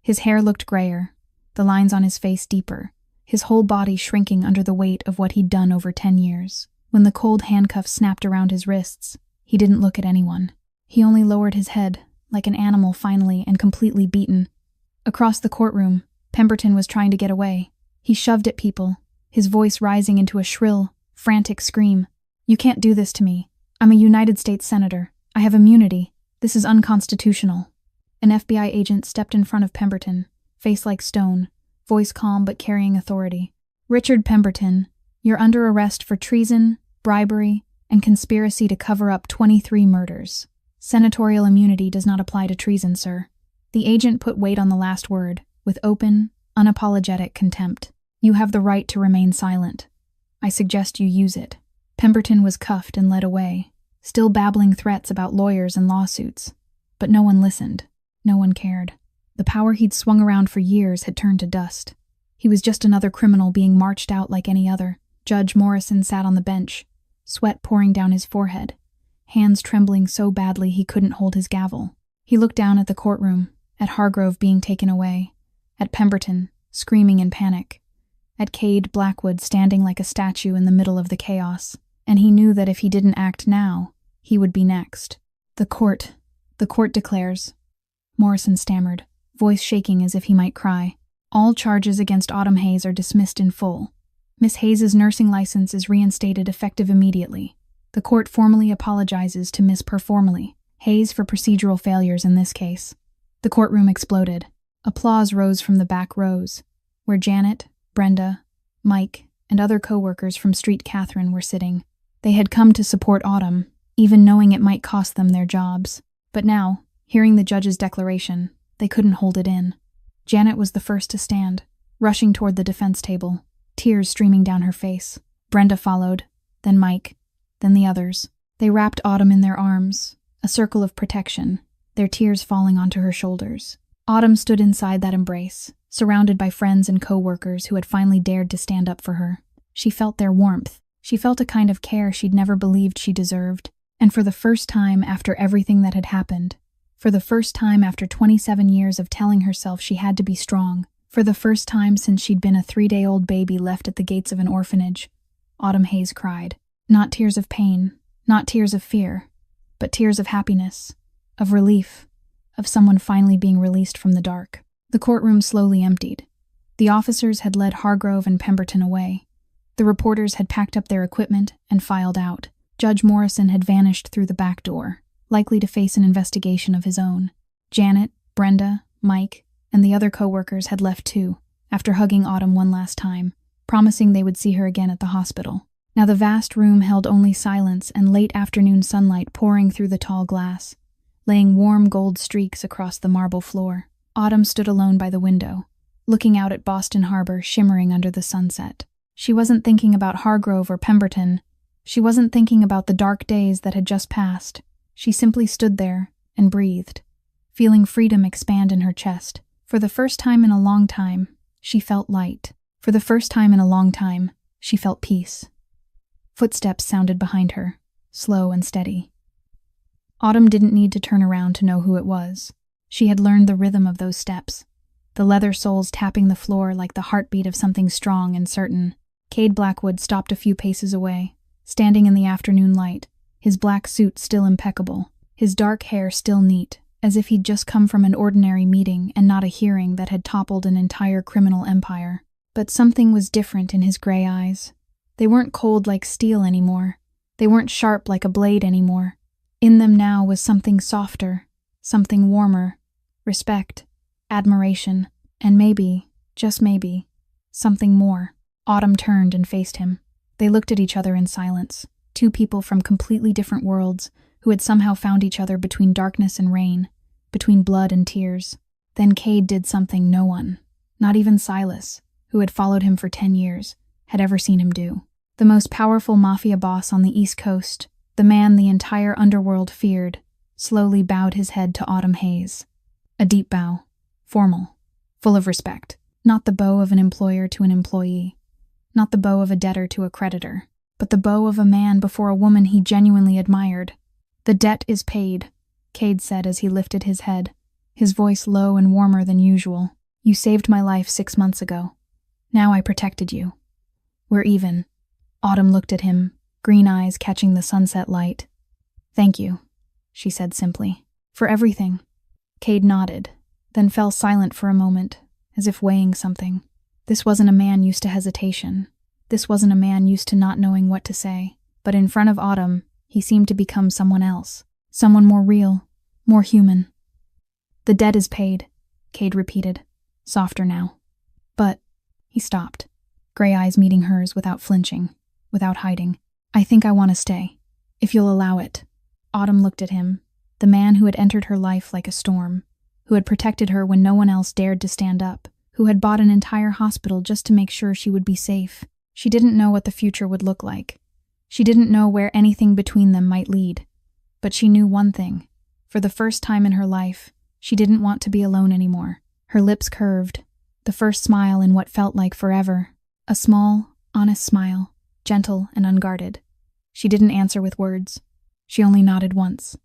His hair looked grayer, the lines on his face deeper, his whole body shrinking under the weight of what he'd done over 10 years. When the cold handcuffs snapped around his wrists, he didn't look at anyone. He only lowered his head, like an animal finally and completely beaten. Across the courtroom, Pemberton was trying to get away. He shoved at people, his voice rising into a shrill, frantic scream. "You can't do this to me. I'm a United States Senator. I have immunity. This is unconstitutional." An FBI agent stepped in front of Pemberton, face like stone, voice calm but carrying authority. "Richard Pemberton, you're under arrest for treason, bribery, and conspiracy to cover up 23 murders. Senatorial immunity does not apply to treason, sir." The agent put weight on the last word, with open, unapologetic contempt. "You have the right to remain silent. I suggest you use it." Pemberton was cuffed and led away, still babbling threats about lawyers and lawsuits. But no one listened. No one cared. The power he'd swung around for years had turned to dust. He was just another criminal being marched out like any other. Judge Morrison sat on the bench, sweat pouring down his forehead, hands trembling so badly he couldn't hold his gavel. He looked down at the courtroom, at Hargrove being taken away, at Pemberton, screaming in panic, at Cade Blackwood standing like a statue in the middle of the chaos, and he knew that if he didn't act now, he would be next. The court declares," Morrison stammered, voice shaking as if he might cry. "All charges against Autumn Hayes are dismissed in full. Miss Hayes's nursing license is reinstated effective immediately. The court formally apologizes to Miss Performally Hayes for procedural failures in this case. The courtroom exploded. Applause rose from the back rows, where Janet, Brenda, Mike, and other co-workers from Street Catherine were sitting. They had come to support Autumn, even knowing it might cost them their jobs. But now, hearing the judge's declaration, they couldn't hold it in. Janet was the first to stand, rushing toward the defense table, tears streaming down her face. Brenda followed, then Mike, then the others. They wrapped Autumn in their arms, a circle of protection, their tears falling onto her shoulders. Autumn stood inside that embrace, surrounded by friends and co-workers who had finally dared to stand up for her. She felt their warmth. She felt a kind of care she'd never believed she deserved. And for the first time after everything that had happened, for the first time after 27 years of telling herself she had to be strong, for the first time since she'd been a 3-day-old baby left at the gates of an orphanage, Autumn Hayes cried. Not tears of pain, not tears of fear, but tears of happiness, of relief, of someone finally being released from the dark. The courtroom slowly emptied. The officers had led Hargrove and Pemberton away. The reporters had packed up their equipment and filed out. Judge Morrison had vanished through the back door, likely to face an investigation of his own. Janet, Brenda, Mike, and the other co-workers had left too, after hugging Autumn one last time, promising they would see her again at the hospital. Now the vast room held only silence and late afternoon sunlight pouring through the tall glass, laying warm gold streaks across the marble floor. Autumn stood alone by the window, looking out at Boston Harbor shimmering under the sunset. She wasn't thinking about Hargrove or Pemberton. She wasn't thinking about the dark days that had just passed. She simply stood there and breathed, feeling freedom expand in her chest. For the first time in a long time, she felt light. For the first time in a long time, she felt peace. Footsteps sounded behind her, slow and steady. Autumn didn't need to turn around to know who it was. She had learned the rhythm of those steps, the leather soles tapping the floor like the heartbeat of something strong and certain. Cade Blackwood stopped a few paces away, standing in the afternoon light, his black suit still impeccable, his dark hair still neat, as if he'd just come from an ordinary meeting and not a hearing that had toppled an entire criminal empire. But something was different in his gray eyes. They weren't cold like steel anymore. They weren't sharp like a blade anymore. In them now was something softer, something warmer, respect, admiration, and maybe, just maybe, something more. Autumn turned and faced him. They looked at each other in silence, two people from completely different worlds who had somehow found each other between darkness and rain, between blood and tears. Then Cade did something no one, not even Silas, who had followed him for 10 years, had ever seen him do. The most powerful Mafia boss on the East Coast, the man the entire underworld feared, slowly bowed his head to Autumn Hayes. A deep bow, formal, full of respect. Not the bow of an employer to an employee, not the bow of a debtor to a creditor, but the bow of a man before a woman he genuinely admired. "The debt is paid," Cade said as he lifted his head, his voice low and warmer than usual. "You saved my life 6 months ago. Now I protected you. We're even." Autumn looked at him, green eyes catching the sunset light. "Thank you," she said simply. "For everything." Cade nodded, then fell silent for a moment, as if weighing something. This wasn't a man used to hesitation. This wasn't a man used to not knowing what to say. But in front of Autumn, he seemed to become someone else. Someone more real, more human. "The debt is paid," Cade repeated, softer now. "But," he stopped, gray eyes meeting hers without flinching, without hiding. "I think I want to stay, if you'll allow it." Autumn looked at him, the man who had entered her life like a storm, who had protected her when no one else dared to stand up, who had bought an entire hospital just to make sure she would be safe. She didn't know what the future would look like. She didn't know where anything between them might lead. But she knew one thing. For the first time in her life, she didn't want to be alone anymore. Her lips curved, the first smile in what felt like forever. A small, honest smile, gentle and unguarded. She didn't answer with words. She only nodded once.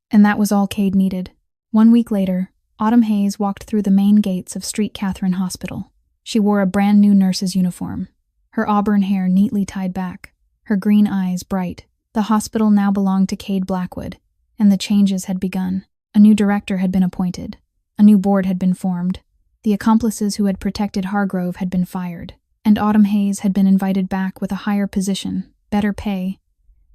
And that was all Cade needed. 1 week later, Autumn Hayes walked through the main gates of Street Catherine Hospital. She wore a brand new nurse's uniform, her auburn hair neatly tied back, her green eyes bright. The hospital now belonged to Cade Blackwood, and the changes had begun. A new director had been appointed. A new board had been formed. The accomplices who had protected Hargrove had been fired. And Autumn Hayes had been invited back with a higher position, better pay,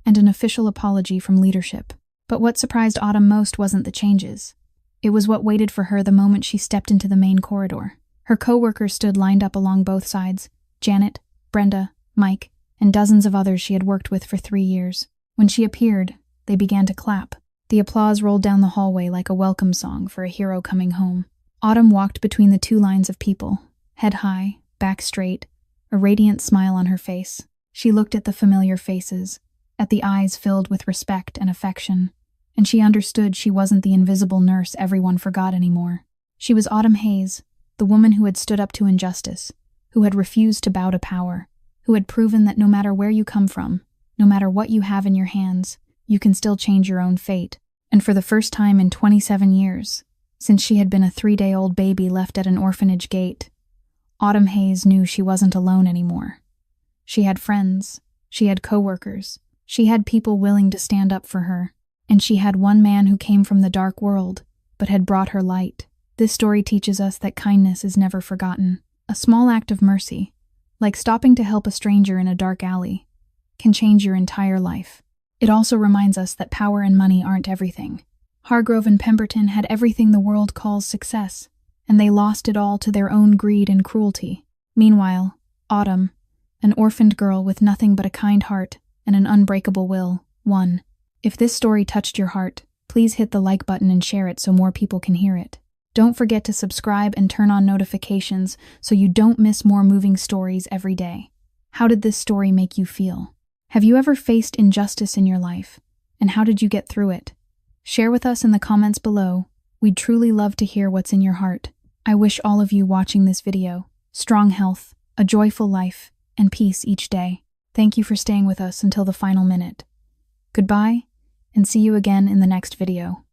and an official apology from leadership. But what surprised Autumn most wasn't the changes. It was what waited for her the moment she stepped into the main corridor. Her co-workers stood lined up along both sides: Janet, Brenda, Mike, and dozens of others she had worked with for 3 years. When she appeared, they began to clap. The applause rolled down the hallway like a welcome song for a hero coming home. Autumn walked between the 2 lines of people, head high, back straight, a radiant smile on her face. She looked at the familiar faces, at the eyes filled with respect and affection, and she understood she wasn't the invisible nurse everyone forgot anymore. She was Autumn Hayes, the woman who had stood up to injustice, who had refused to bow to power, who had proven that no matter where you come from, no matter what you have in your hands, you can still change your own fate. And for the first time in 27 years, since she had been a 3-day-old baby left at an orphanage gate, Autumn Hayes knew she wasn't alone anymore. She had friends, she had co-workers, she had people willing to stand up for her, and she had one man who came from the dark world, but had brought her light. This story teaches us that kindness is never forgotten. A small act of mercy, like stopping to help a stranger in a dark alley, can change your entire life. It also reminds us that power and money aren't everything. Hargrove and Pemberton had everything the world calls success, and they lost it all to their own greed and cruelty. Meanwhile, Autumn, an orphaned girl with nothing but a kind heart and an unbreakable will, won. If this story touched your heart, please hit the like button and share it so more people can hear it. Don't forget to subscribe and turn on notifications so you don't miss more moving stories every day. How did this story make you feel? Have you ever faced injustice in your life? And how did you get through it? Share with us in the comments below. We'd truly love to hear what's in your heart. I wish all of you watching this video strong health, a joyful life, and peace each day. Thank you for staying with us until the final minute. Goodbye, and see you again in the next video.